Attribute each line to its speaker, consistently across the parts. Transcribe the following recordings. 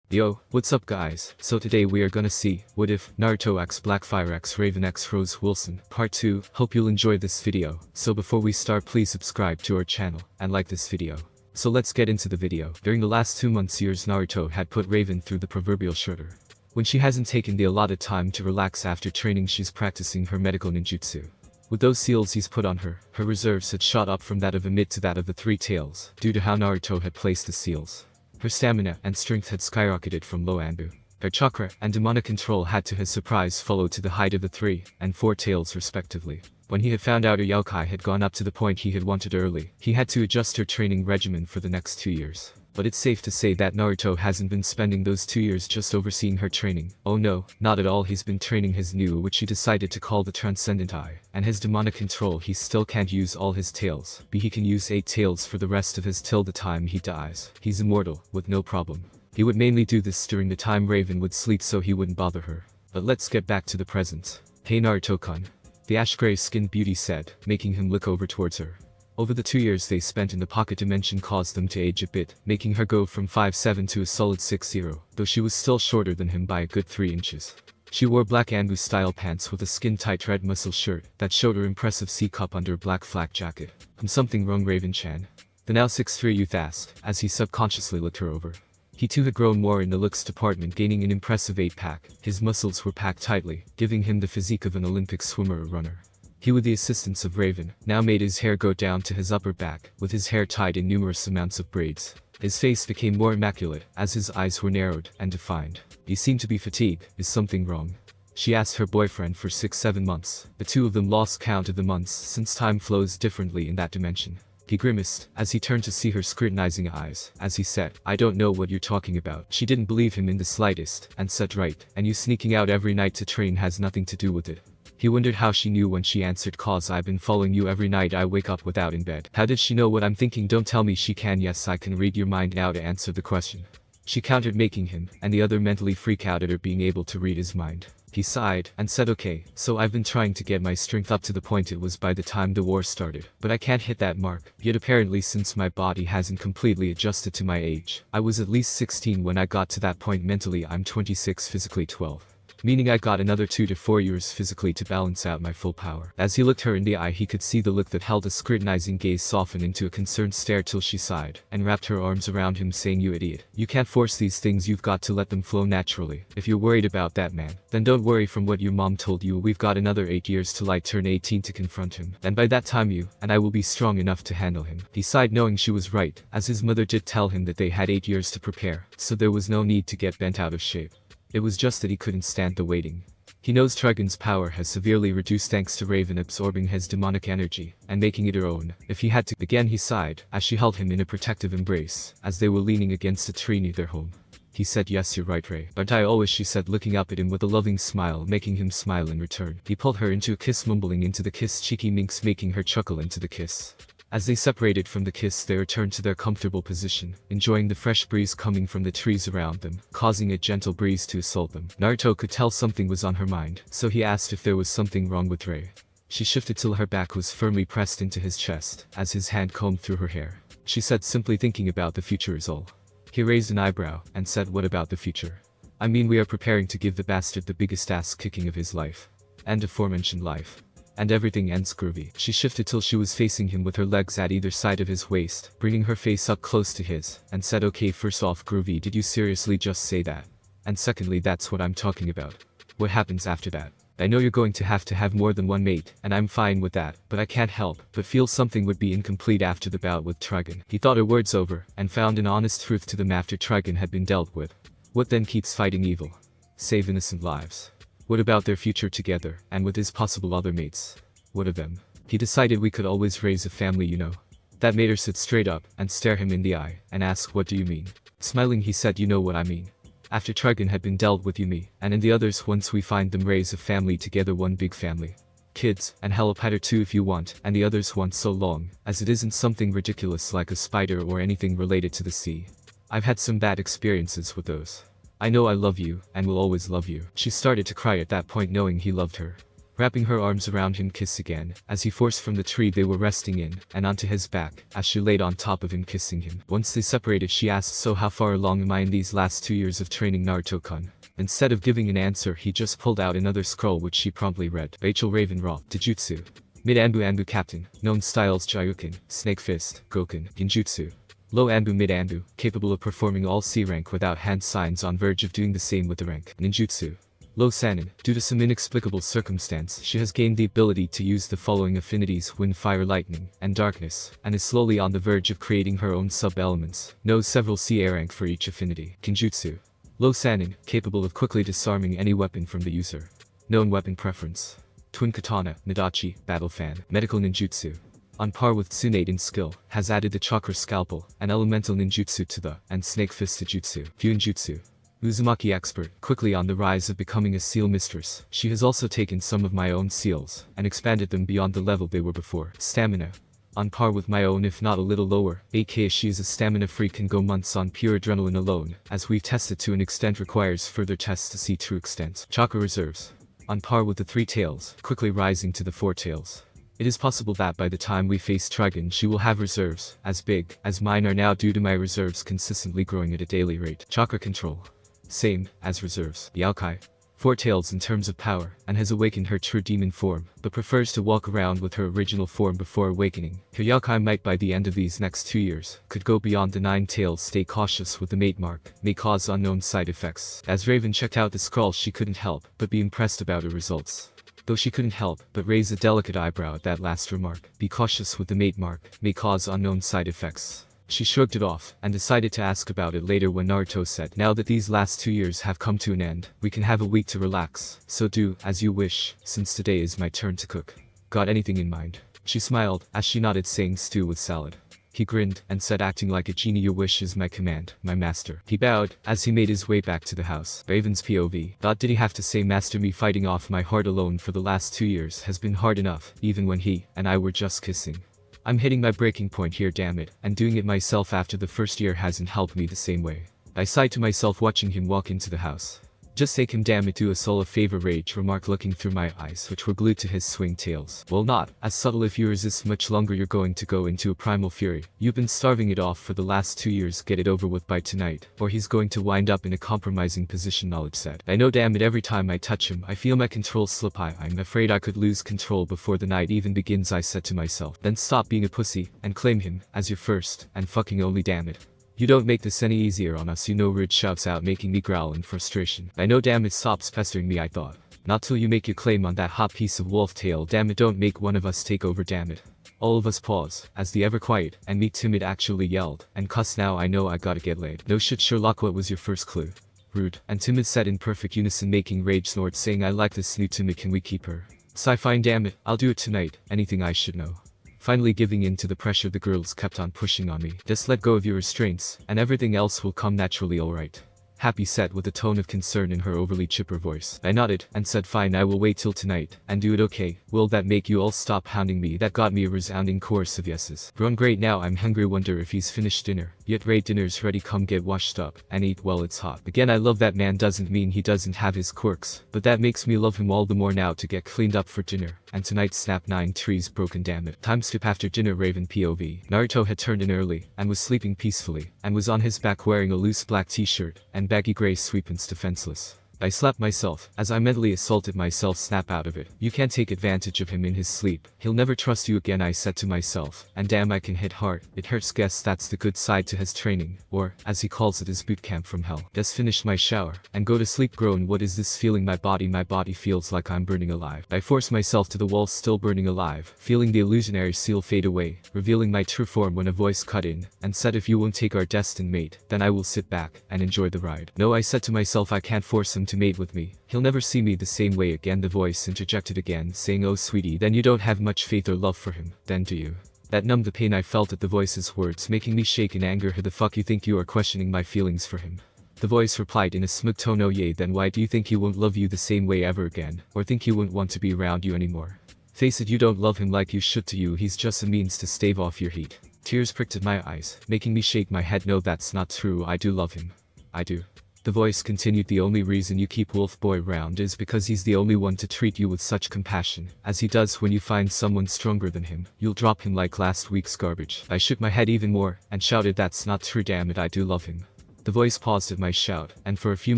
Speaker 1: Yo, what's up guys? So today we are gonna see, what if, Naruto x Blackfire x Raven x Rose Wilson, part 2, hope you'll enjoy this video. So before we start please subscribe to our channel, and like this video. So let's get into the video. During the last 2 years Naruto had put Raven through the proverbial shredder. When she hasn't taken the allotted time to relax after training she's practicing her medical ninjutsu. With those seals he's put on her, her reserves had shot up from that of a mid to that of the Three Tails, due to how Naruto had placed the seals. Her stamina and strength had skyrocketed from low Anbu. Her chakra and demonic control had to his surprise follow to the height of the Three and Four Tails respectively. When he had found out her Yaokai had gone up to the point he had wanted early, he had to adjust her training regimen for the next 2 years. But it's safe to say that Naruto hasn't been spending those 2 years just overseeing her training. Oh no, not at all, he's been training his new which he decided to call the Transcendent Eye. And his demonic control he still can't use all his tails, but he can use 8 tails for the rest of his till the time he dies. He's immortal, with no problem. He would mainly do this during the time Raven would sleep so he wouldn't bother her. But let's get back to the present. Hey Naruto-kun. The ash-gray skinned beauty said, making him look over towards her. Over the 2 years they spent in the pocket dimension caused them to age a bit, making her go from 5'7" to a solid 6'0", though she was still shorter than him by a good 3 inches. She wore black Anbu-style pants with a skin-tight red muscle shirt that showed her impressive C-cup under a black flak jacket. Something wrong, Raven-chan? The now 6'3" youth asked, as he subconsciously looked her over. He too had grown more in the looks department, gaining an impressive 8-pack. His muscles were packed tightly, giving him the physique of an Olympic swimmer or runner. He, with the assistance of Raven, now made his hair go down to his upper back, with his hair tied in numerous amounts of braids. His face became more immaculate, as his eyes were narrowed and defined. He seemed to be fatigued. Is something wrong? She asked her boyfriend for 6-7 months. The two of them lost count of the months since time flows differently in that dimension. He grimaced, as he turned to see her scrutinizing eyes, as he said, I don't know what you're talking about. She didn't believe him in the slightest, and said right, and you sneaking out every night to train has nothing to do with it. He wondered how she knew when she answered, cause I've been following you every night I wake up without in bed. How did she know what I'm thinking? Don't tell me she can. Yes, I can read your mind now to answer the question. She countered, making him and the other mentally freak out at her being able to read his mind. He sighed and said, okay, so I've been trying to get my strength up to the point it was by the time the war started, but I can't hit that mark. Yet apparently since my body hasn't completely adjusted to my age. I was at least 16 when I got to that point mentally. I'm 26, physically 12. Meaning I got another 2 to 4 years physically to balance out my full power. As he looked her in the eye he could see the look that held a scrutinizing gaze soften into a concerned stare till she sighed, and wrapped her arms around him saying, you idiot. You can't force these things, you've got to let them flow naturally. If you're worried about that man, then don't worry. From what your mom told you, we've got another 8 years till I turn 18 to confront him. And by that time you and I will be strong enough to handle him. He sighed, knowing she was right, as his mother did tell him that they had 8 years to prepare, so there was no need to get bent out of shape. It was just that he couldn't stand the waiting. He knows Trigun's power has severely reduced thanks to Raven absorbing his demonic energy and making it her own. If he had to, again he sighed, as she held him in a protective embrace, as they were leaning against a tree near their home. He said, yes, you're right, Ray. Aren't I always? She said, looking up at him with a loving smile, making him smile in return. He pulled her into a kiss, mumbling into the kiss, cheeky minx, making her chuckle into the kiss. As they separated from the kiss they returned to their comfortable position, enjoying the fresh breeze coming from the trees around them, causing a gentle breeze to assault them. Naruto could tell something was on her mind, so he asked if there was something wrong with Ray. She shifted till her back was firmly pressed into his chest, as his hand combed through her hair. She said, simply thinking about the future is all. He raised an eyebrow, and said, what about the future? I mean, we are preparing to give the bastard the biggest ass kicking of his life. And aforementioned life. And everything ends groovy. She shifted till she was facing him with her legs at either side of his waist, bringing her face up close to his, and said, okay, first off, groovy, did you seriously just say that? And secondly, that's what I'm talking about. What happens after that? I know you're going to have more than one mate, and I'm fine with that, but I can't help but feel something would be incomplete after the bout with Trigun. He thought her words over, and found an honest truth to them after Trigun had been dealt with. What then keeps fighting evil? Save innocent lives. What about their future together, and with his possible other mates? What of them? He decided we could always raise a family, you know. That made her sit straight up, and stare him in the eye, and ask, what do you mean? Smiling he said, you know what I mean. After Trigun had been dealt with, you, me, and the others, once we find them, raise a family together, one big family. Kids, and hell up her too if you want, and the others want, so long as it isn't something ridiculous like a spider or anything related to the sea. I've had some bad experiences with those. I know I love you, and will always love you. She started to cry at that point, knowing he loved her. wrapping her arms around him kiss again, as he forced from the tree they were resting in, and onto his back, as she laid on top of him kissing him. Once they separated she asked, so how far along am I in these last 2 years of training Naruto-kun? Instead of giving an answer he just pulled out another scroll which she promptly read. Rachel Raven Raw, Taijutsu. Mid-Anbu Anbu Captain, known styles Jayuken, Snake Fist, Goken, Genjutsu. Low Anbu Mid-Anbu, capable of performing all C rank without hand signs on verge of doing the same with the rank. Ninjutsu. Low Sannin, due to some inexplicable circumstance she has gained the ability to use the following affinities: wind, fire, lightning, and darkness, and is slowly on the verge of creating her own sub-elements. Knows several C A rank for each affinity. Kenjutsu. Low Sannin, capable of quickly disarming any weapon from the user. Known weapon preference: Twin Katana, Nadachi, Battle Fan. Medical Ninjutsu. On par with Tsunade in skill, has added the Chakra Scalpel, and Elemental Ninjutsu to the, and Snake Fist Jutsu. Fuinjutsu. Uzumaki expert, quickly on the rise of becoming a seal mistress. She has also taken some of my own seals, and expanded them beyond the level they were before. Stamina. On par with my own if not a little lower, aka she is a stamina freak and go months on pure adrenaline alone, as we've tested to an extent requires further tests to see true extent. Chakra reserves. On par with the 3 tails, quickly rising to the 4 tails. It is possible that by the time we face Trigun she will have reserves, as big, as mine are now due to my reserves consistently growing at a daily rate. Chakra control. Same, as reserves. Yaokai. 4 tails in terms of power, and has awakened her true demon form, but prefers to walk around with her original form before awakening. Her Yaokai might by the end of these next 2 years, could go beyond the 9 tails. Stay cautious with the mate mark, may cause unknown side effects. As Raven checked out the scroll she couldn't help but be impressed about her results. Though she couldn't help but raise a delicate eyebrow at that last remark. Be cautious with the mate mark, may cause unknown side effects. She shrugged it off, and decided to ask about it later when Naruto said, now that these last 2 years have come to an end, we can have a week to relax, so do as you wish, since today is my turn to cook. Got anything in mind? She smiled, as she nodded, saying stew with salad. He grinned, and said, acting like a genie, your wish is my command, my master. He bowed, as he made his way back to the house. Raven's POV. Thought did he have to say master? Me fighting off my heart alone for the last 2 years has been hard enough, even when he and I were just kissing. I'm hitting my breaking point here, damn it, and doing it myself after the first year hasn't helped me the same way. I sighed to myself watching him walk into the house. Just take him, damn it, do us all a favor, rage remarked, looking through my eyes which were glued to his swing tails. Well, not as subtle. If you resist much longer you're going to go into a primal fury. You've been starving it off for the last 2 years, get it over with by tonight, or he's going to wind up in a compromising position, Knowledge said. I know, damn it, every time I touch him I feel my control slip. I'm afraid I could lose control before the night even begins, I said to myself. Then stop being a pussy, and claim him as your first and fucking only, damn it. You don't make this any easier on us, you know, Ridge shouts out, making me growl in frustration. I know, damn it, stops pestering me, I thought. Not till you make your claim on that hot piece of wolf tail, damn it, don't make one of us take over, damn it. All of us pause, as the ever quiet and meek Timid actually yelled, and cuss, now I know I gotta get laid. No shit, Sherlock, what was your first clue? Rude. And Timid said in perfect unison, making Rage snort, saying, I like this new Timid, can we keep her? Sci-fine, damn it, I'll do it tonight, anything I should know. Finally giving in to the pressure the girls kept on pushing on me. Just let go of your restraints, and everything else will come naturally, alright. Happy said with a tone of concern in her overly chipper voice. I nodded, and said, fine, I will wait till tonight, and do it, okay? Will that make you all stop hounding me? That got me a resounding chorus of yeses. Grown great, now I'm hungry, wonder if he's finished dinner. Yet great, dinner's ready, come get washed up, and eat while it's hot. Again, I love that man, doesn't mean he doesn't have his quirks, but that makes me love him all the more now to get cleaned up for dinner. And tonight, snap, 9 trees broken, damn it. Time skip. After dinner, Raven POV. Naruto had turned in early, and was sleeping peacefully, and was on his back wearing a loose black t-shirt, and baggy gray sweepants, defenseless. I slapped myself, as I mentally assaulted myself, snap out of it. You can't take advantage of him in his sleep. He'll never trust you again, I said to myself, and damn, I can hit hard. It hurts, guess that's the good side to his training, or, as he calls it, his boot camp from hell. Just finished my shower, and go to sleep. Groan, what is this feeling? My body feels like I'm burning alive. I force myself to the wall, still burning alive, feeling the illusionary seal fade away, revealing my true form when a voice cut in, and said, if you won't take our destined mate, then I will sit back, and enjoy the ride. No, I said to myself, I can't force him to mate with me. He'll never see me the same way again. The voice interjected again, saying, oh sweetie, then you don't have much faith or love for him, then do you? That numbed the pain I felt at the voice's words, making me shake in anger. Who the fuck you think you are, questioning my feelings for him? The voice replied in a smug tone, oh yeah, then why do you think he won't love you the same way ever again, or think he won't want to be around you anymore? Face it, you don't love him like you should. To you, he's just a means to stave off your heat. Tears pricked at my eyes, making me shake my head. No, that's not true. I do love him. I do. The voice continued, the only reason you keep Wolf Boy round is because he's the only one to treat you with such compassion, as he does when you find someone stronger than him. You'll drop him like last week's garbage. I shook my head even more, and shouted, that's not true, damn it, I do love him. The voice paused at my shout, and for a few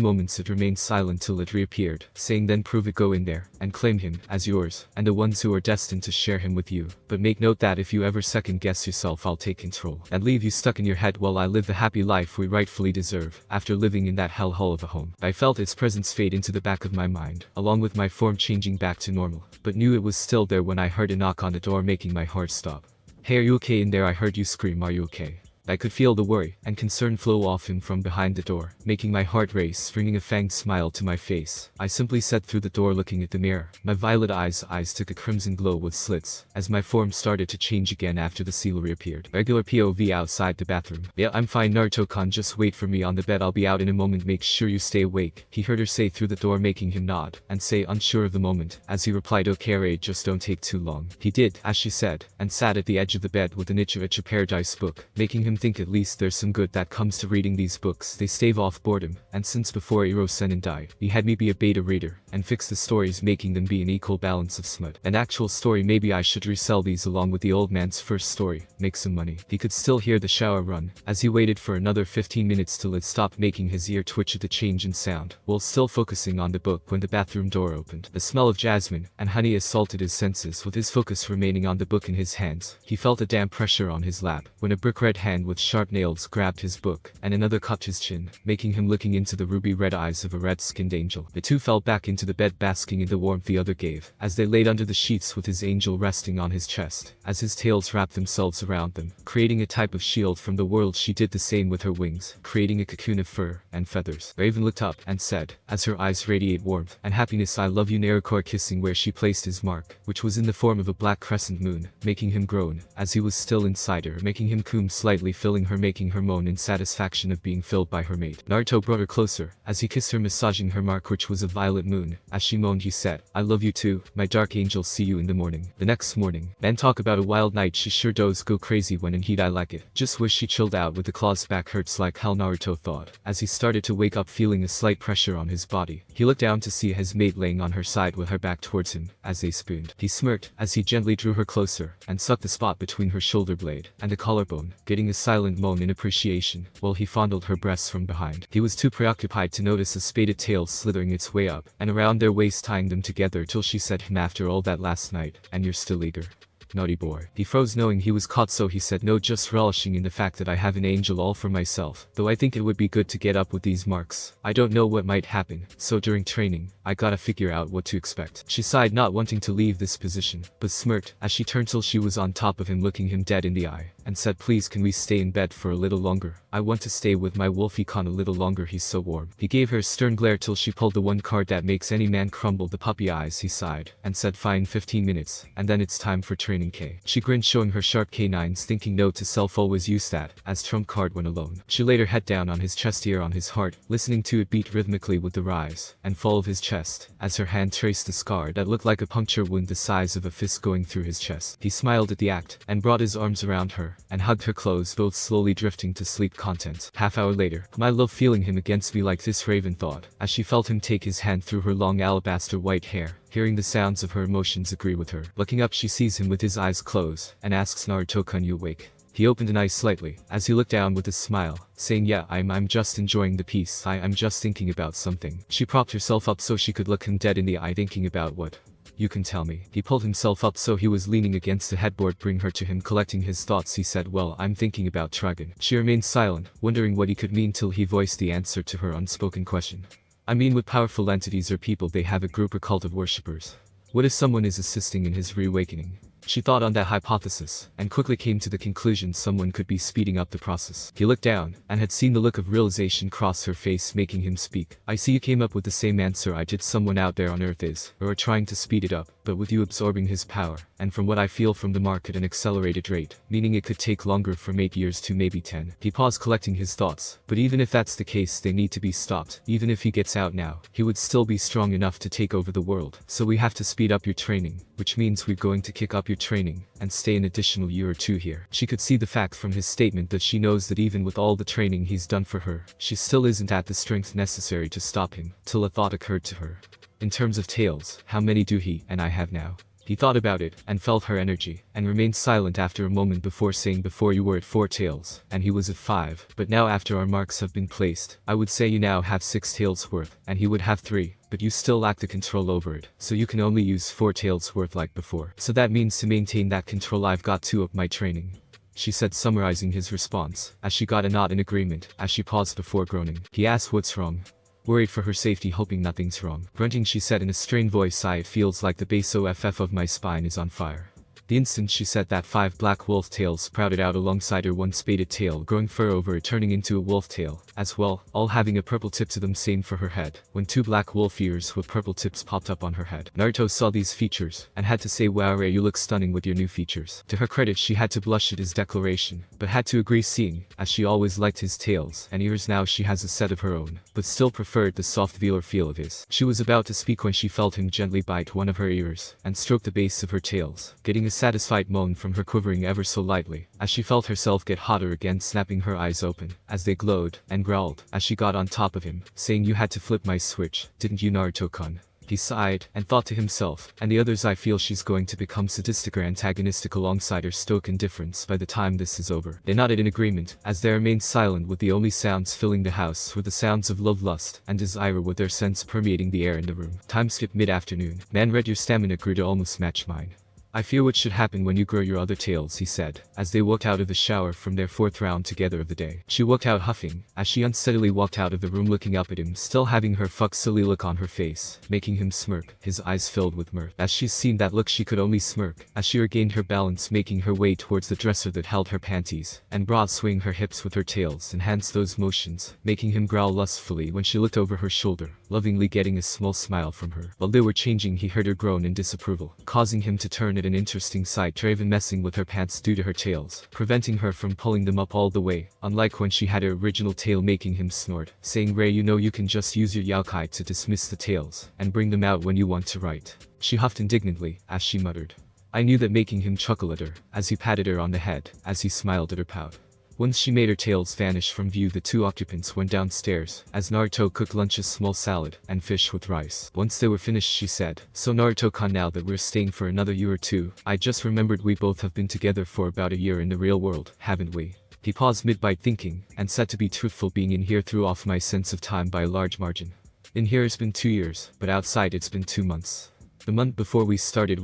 Speaker 1: moments it remained silent till it reappeared, saying, then prove it, go in there, and claim him, as yours, and the ones who are destined to share him with you. But make note that if you ever second guess yourself, I'll take control, and leave you stuck in your head while I live the happy life we rightfully deserve, after living in that hellhole of a home. I felt its presence fade into the back of my mind, along with my form changing back to normal, but knew it was still there when I heard a knock on the door, making my heart stop. Hey, are you okay in there? I heard you scream, are you okay? I could feel the worry and concern flow off him from behind the door, making my heart race, bringing a fanged smile to my face. I simply sat through the door looking at the mirror. My violet eyes took a crimson glow with slits, as my form started to change again after the seal reappeared. Regular POV outside the bathroom. Yeah, I'm fine, Naruto-kun, just wait for me on the bed, I'll be out in a moment, make sure you stay awake. He heard her say through the door, making him nod, and say, unsure of the moment, as he replied, okay, just don't take too long. He did, as she said, and sat at the edge of the bed with an itch Paradise book, making him think at least there's some good that comes to reading these books. They stave off boredom, and since before Iro-Senin died, he had me be a beta reader, and fix the stories, making them be an equal balance of smut. An actual story, maybe I should resell these along with the old man's first story, make some money. He could still hear the shower run, as he waited for another 15 minutes till it stopped, making his ear twitch at the change in sound, while still focusing on the book when the bathroom door opened. The smell of jasmine and honey assaulted his senses, with his focus remaining on the book in his hands. He felt a damp pressure on his lap, when a brick red hand with sharp nails grabbed his book, and another cupped his chin, making him looking into the ruby red eyes of a red-skinned angel. The two fell back into the bed, basking in the warmth the other gave, as they laid under the sheets with his angel resting on his chest, as his tails wrapped themselves around them, creating a type of shield from the world. She did the same with her wings, creating a cocoon of fur and feathers. Raven looked up and said, as her eyes radiate warmth and happiness, I love you, Naruto, kissing where she placed his mark, which was in the form of a black crescent moon, making him groan, as he was still inside her, making him coom slightly, filling her, making her moan in satisfaction of being filled by her mate. Naruto brought her closer, as he kissed her, massaging her mark, which was a violet moon. As she moaned, he said, I love you too, my dark angel, see you in the morning. The next morning, man, talk about a wild night, she sure does go crazy when in heat, I like it. Just wish she chilled out with the claws, back hurts like hell, Naruto thought, as he started to wake up, feeling a slight pressure on his body. He looked down to see his mate laying on her side with her back towards him, as they spooned. He smirked, as he gently drew her closer, and sucked the spot between her shoulder blade and the collarbone, getting a silent moan in appreciation, while he fondled her breasts from behind. He was too preoccupied to notice a spaded tail slithering its way up and around their waist, tying them together till she said, after all that last night, and you're still eager? Naughty boy. He froze, knowing he was caught, so he said no, just relishing in the fact that I have an angel all for myself, though I think it would be good to get up with these marks. I don't know what might happen, so during training, I gotta figure out what to expect. She sighed, not wanting to leave this position, but smirked as she turned till she was on top of him, looking him dead in the eye, and said, please, can we stay in bed for a little longer? I want to stay with my Wolfie-con a little longer, he's so warm. He gave her a stern glare till she pulled the one card that makes any man crumble, the puppy eyes. He sighed, and said, fine, 15 minutes, and then it's time for training, K. She grinned, showing her sharp canines, thinking note to self, always use that, as trump card when alone. She laid her head down on his chest, ear on his heart, listening to it beat rhythmically with the rise and fall of his chest, as her hand traced the scar that looked like a puncture wound the size of a fist going through his chest. He smiled at the act, and brought his arms around her, and hugged her close, both slowly drifting to sleep. Content. Half hour later, my love feeling him against me like this, Raven thought, as she felt him take his hand through her long alabaster white hair, hearing the sounds of her emotions agree with her. Looking up, she sees him with his eyes closed, and asks, Naruto-kun, you awake? He opened an eye slightly, as he looked down with a smile, saying, yeah, I'm just enjoying the peace. I'm just thinking about something. She propped herself up so she could look him dead in the eye. Thinking about what? You can tell me. He pulled himself up so he was leaning against the headboard, bring her to him. Collecting his thoughts, he said, well, I'm thinking about Trigon. She remained silent, wondering what he could mean, till he voiced the answer to her unspoken question. I mean, with powerful entities or people, they have a group or cult of worshippers. What if someone is assisting in his reawakening? She thought on that hypothesis, and quickly came to the conclusion someone could be speeding up the process. He looked down, and had seen the look of realization cross her face, making him speak. I see you came up with the same answer I did. Someone out there on Earth is, or are trying to speed it up, but with you absorbing his power, and from what I feel from the mark at an accelerated rate, meaning it could take longer, from 8 years to maybe 10. He paused, collecting his thoughts. But even if that's the case, they need to be stopped. Even if he gets out now, he would still be strong enough to take over the world. So we have to speed up your training, which means we're going to kick up your training, and stay an additional year or two here. She could see the fact from his statement that she knows that even with all the training he's done for her, she still isn't at the strength necessary to stop him, till a thought occurred to her. In terms of tails, how many do he and I have now? He thought about it, and felt her energy, and remained silent after a moment before saying, before you were at 4 tails, and he was at 5, but now after our marks have been placed, I would say you now have 6 tails worth, and he would have 3, but you still lack the control over it, so you can only use 4 tails worth like before. So that means to maintain that control I've got to up my training, she said, summarizing his response, as she got a nod in agreement, as she paused before groaning. He asked what's wrong. Worried for her safety, hoping nothing's wrong. Grunting, she said in a strained voice, it feels like the base OFF of my spine is on fire. The instant she said that, 5 black wolf tails sprouted out alongside her one spaded tail, growing fur over it, turning into a wolf tail, as well, all having a purple tip to them, same for her head, when 2 black wolf ears with purple tips popped up on her head. Naruto saw these features, and had to say, wow Rei, you look stunning with your new features. To her credit, she had to blush at his declaration, but had to agree, seeing, as she always liked his tails and ears. Now she has a set of her own, but still preferred the soft velar feel of his. She was about to speak when she felt him gently bite one of her ears, and stroke the base of her tails, getting a satisfied moan from her, quivering ever so lightly, as she felt herself get hotter again, snapping her eyes open, as they glowed, and growled, as she got on top of him, saying, you had to flip my switch, didn't you, Naruto-kun? He sighed, and thought to himself, and the others, I feel she's going to become sadistic or antagonistic alongside her stoic indifference by the time this is over. They nodded in agreement, as they remained silent, with the only sounds filling the house were the sounds of love, lust, and desire, with their sense permeating the air in the room. Time skip mid-afternoon. Man read, your stamina grew to almost match mine. I fear what should happen when you grow your other tails, he said, as they walked out of the shower from their 4th round together of the day. She walked out huffing, as she unsteadily walked out of the room, looking up at him, still having her fuck silly look on her face, making him smirk, his eyes filled with mirth. As she's seen that look, she could only smirk, as she regained her balance, making her way towards the dresser that held her panties, and broad swing her hips with her tails, enhanced those motions, making him growl lustfully when she looked over her shoulder, lovingly getting a small smile from her. While they were changing, he heard her groan in disapproval, causing him to turn at an interesting sight, Draven messing with her pants due to her tails, preventing her from pulling them up all the way, unlike when she had her original tail, making him snort, saying, Rei, you know you can just use your Yaokai to dismiss the tails, and bring them out when you want to, right? She huffed indignantly, as she muttered. I knew that, making him chuckle at her, as he patted her on the head, as he smiled at her pout. Once she made her tails vanish from view, the 2 occupants went downstairs, as Naruto cooked lunches, small salad, and fish with rice. Once they were finished, she said, so Naruto-kun, now that we're staying for another year or two, I just remembered we both have been together for about a year in the real world, haven't we? He paused mid-bite, thinking, and said, to be truthful, being in here threw off my sense of time by a large margin. In here it's been 2 years, but outside it's been 2 months. The month before we started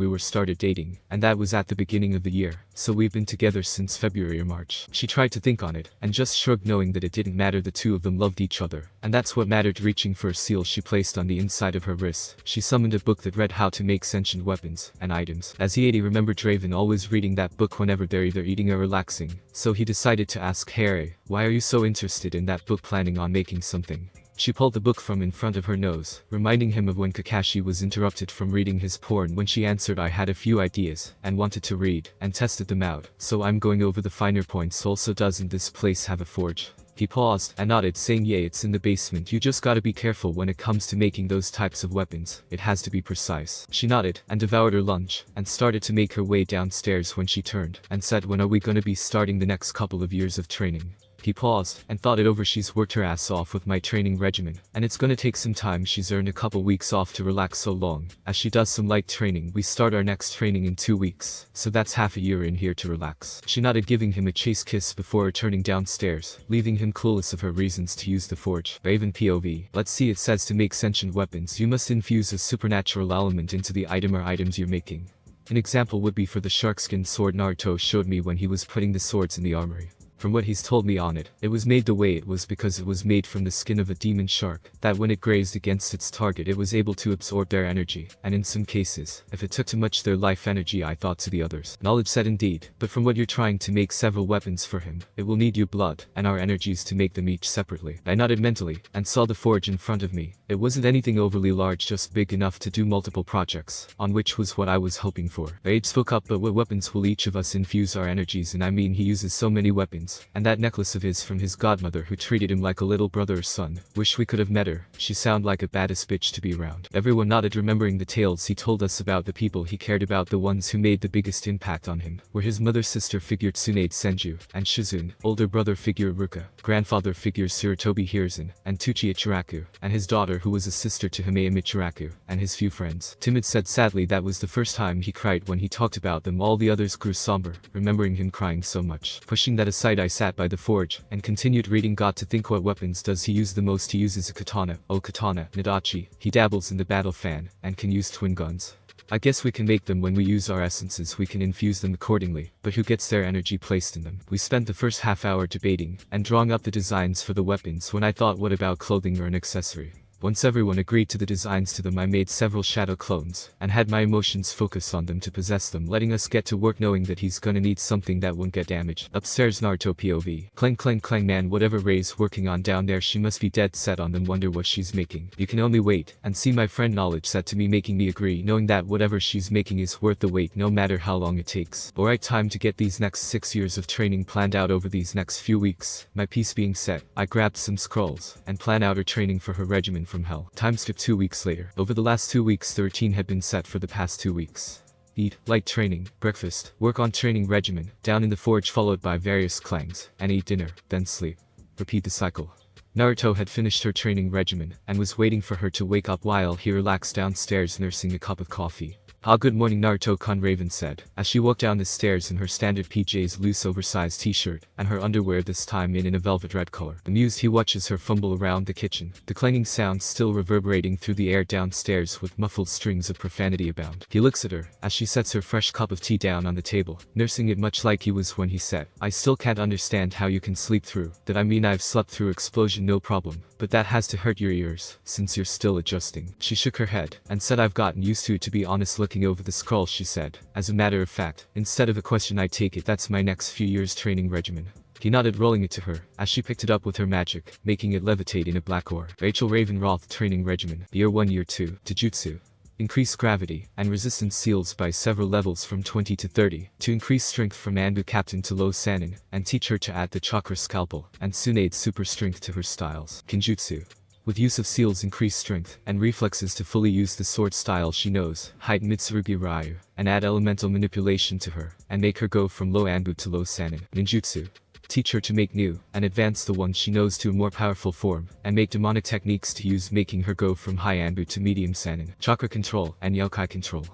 Speaker 1: dating, and that was at the beginning of the year, so we've been together since February or March. She tried to think on it, and just shrugged, knowing that it didn't matter, the 2 of them loved each other, and that's what mattered. Reaching for a seal she placed on the inside of her wrist, she summoned a book that read how to make sentient weapons and items. As he ate, he remembered Draven always reading that book whenever they're either eating or relaxing, so he decided to ask, Harry, why are you so interested in that book, planning on making something? She pulled the book from in front of her nose, reminding him of when Kakashi was interrupted from reading his porn, when she answered, I had a few ideas, and wanted to read, and tested them out, so I'm going over the finer points. Also, doesn't this place have a forge? He paused, and nodded, saying, yeah, it's in the basement. You just gotta be careful when it comes to making those types of weapons, it has to be precise. She nodded, and devoured her lunch, and started to make her way downstairs when she turned, and said, when are we gonna be starting the next couple of years of training? He paused, and thought it over. She's worked her ass off with my training regimen, and it's gonna take some time. She's earned a couple weeks off to relax. So long as she does some light training, we start our next training in 2 weeks, so that's half a year in here to relax. She nodded, giving him a chase kiss before returning downstairs, leaving him clueless of her reasons to use the forge. Raven POV. Let's see, it says to make sentient weapons, you must infuse a supernatural element into the item or items you're making. An example would be for the sharkskin sword Naruto showed me when he was putting the swords in the armory. From what he's told me on it, it was made the way it was because it was made from the skin of a demon shark, that when it grazed against its target it was able to absorb their energy, and in some cases, if it took too much their life energy. I thought to the others. Knowledge said, indeed, but from what you're trying to make several weapons for him, it will need your blood, and our energies to make them each separately. I nodded mentally, and saw the forge in front of me. It wasn't anything overly large, just big enough to do multiple projects, on which was what I was hoping for. Rage spoke up, but what weapons will each of us infuse our energies in? I mean, he uses so many weapons. weapons, and that necklace of his from his godmother who treated him like a little brother or son. Wish we could have met her, she sound like a baddest bitch to be around. Everyone nodded, remembering the tales he told us about the people he cared about. The ones who made the biggest impact on him were his mother sister figure Tsunade Senju, and Shizune, older brother figure Ruka, grandfather figures Tsurutobi Hiruzen, and Tuchi Ichiraku, and his daughter who was a sister to Himei Michiraku, and his few friends. Timid said sadly that was the first time he cried when he talked about them. All the others grew somber, remembering him crying so much. Pushing that aside, I sat by the forge, and continued reading. Got to think, what weapons does he use the most? He uses a katana, katana, Nadachi. He dabbles in the battle fan, and can use twin guns. I guess we can make them when we use our essences. We can infuse them accordingly, but who gets their energy placed in them? We spent the first half hour debating, and drawing up the designs for the weapons when I thought, what about clothing or an accessory? Once everyone agreed to the designs to them, I made several shadow clones, and had my emotions focus on them to possess them, letting us get to work knowing that he's gonna need something that won't get damaged. Upstairs, Naruto POV. Clang clang clang, man, whatever Rei's working on down there, she must be dead set on them. Wonder what she's making. You can only wait and see. My friend Knowledge said to me, making me agree, knowing that whatever she's making is worth the wait no matter how long it takes. Alright, time to get these next 6 years of training planned out over these next few weeks. My piece being set, I grabbed some scrolls and plan out her training for her regimen from hell. Time skip 2 weeks later. Over the last 2 weeks, the routine had been set for the past 2 weeks. Eat, light training, breakfast, work on training regimen, down in the forge followed by various clangs, and eat dinner, then sleep. Repeat the cycle. Naruto had finished her training regimen, and was waiting for her to wake up while he relaxed downstairs nursing a cup of coffee. Ah, good morning, Naruto-kun, Raven said, as she walked down the stairs in her standard PJs, loose oversized t-shirt, and her underwear this time in a velvet red color. Amused, he watches her fumble around the kitchen, the clanging sounds still reverberating through the air downstairs with muffled strings of profanity abound. He looks at her, as she sets her fresh cup of tea down on the table, nursing it much like he was when he said, I still can't understand how you can sleep through that. I mean, I've slept through explosion no problem, but that has to hurt your ears, since you're still adjusting. She shook her head, and said, I've gotten used to it. To be honest, looking over the scroll, she said, as a matter of fact, instead of a question, I take it that's my next few years training regimen. He nodded, rolling it to her, as she picked it up with her magic, making it levitate in a black ore. Rachel Ravenroth training regimen, Year 1 Year 2, Taijutsu. Increase gravity and resistance seals by several levels from 20 to 30, to increase strength from Anbu Captain to low Sannin, and teach her to add the chakra scalpel and Tsunade super strength to her styles. Kinjutsu. With use of seals, increase strength and reflexes to fully use the sword style she knows, heighten Mitsurugi Ryu, and add elemental manipulation to her, and make her go from low Anbu to low Sannin. Ninjutsu. Teach her to make new and advance the one she knows to a more powerful form, and make demonic techniques to use, making her go from high Anbu to medium Sannin. Chakra control and Yokai control.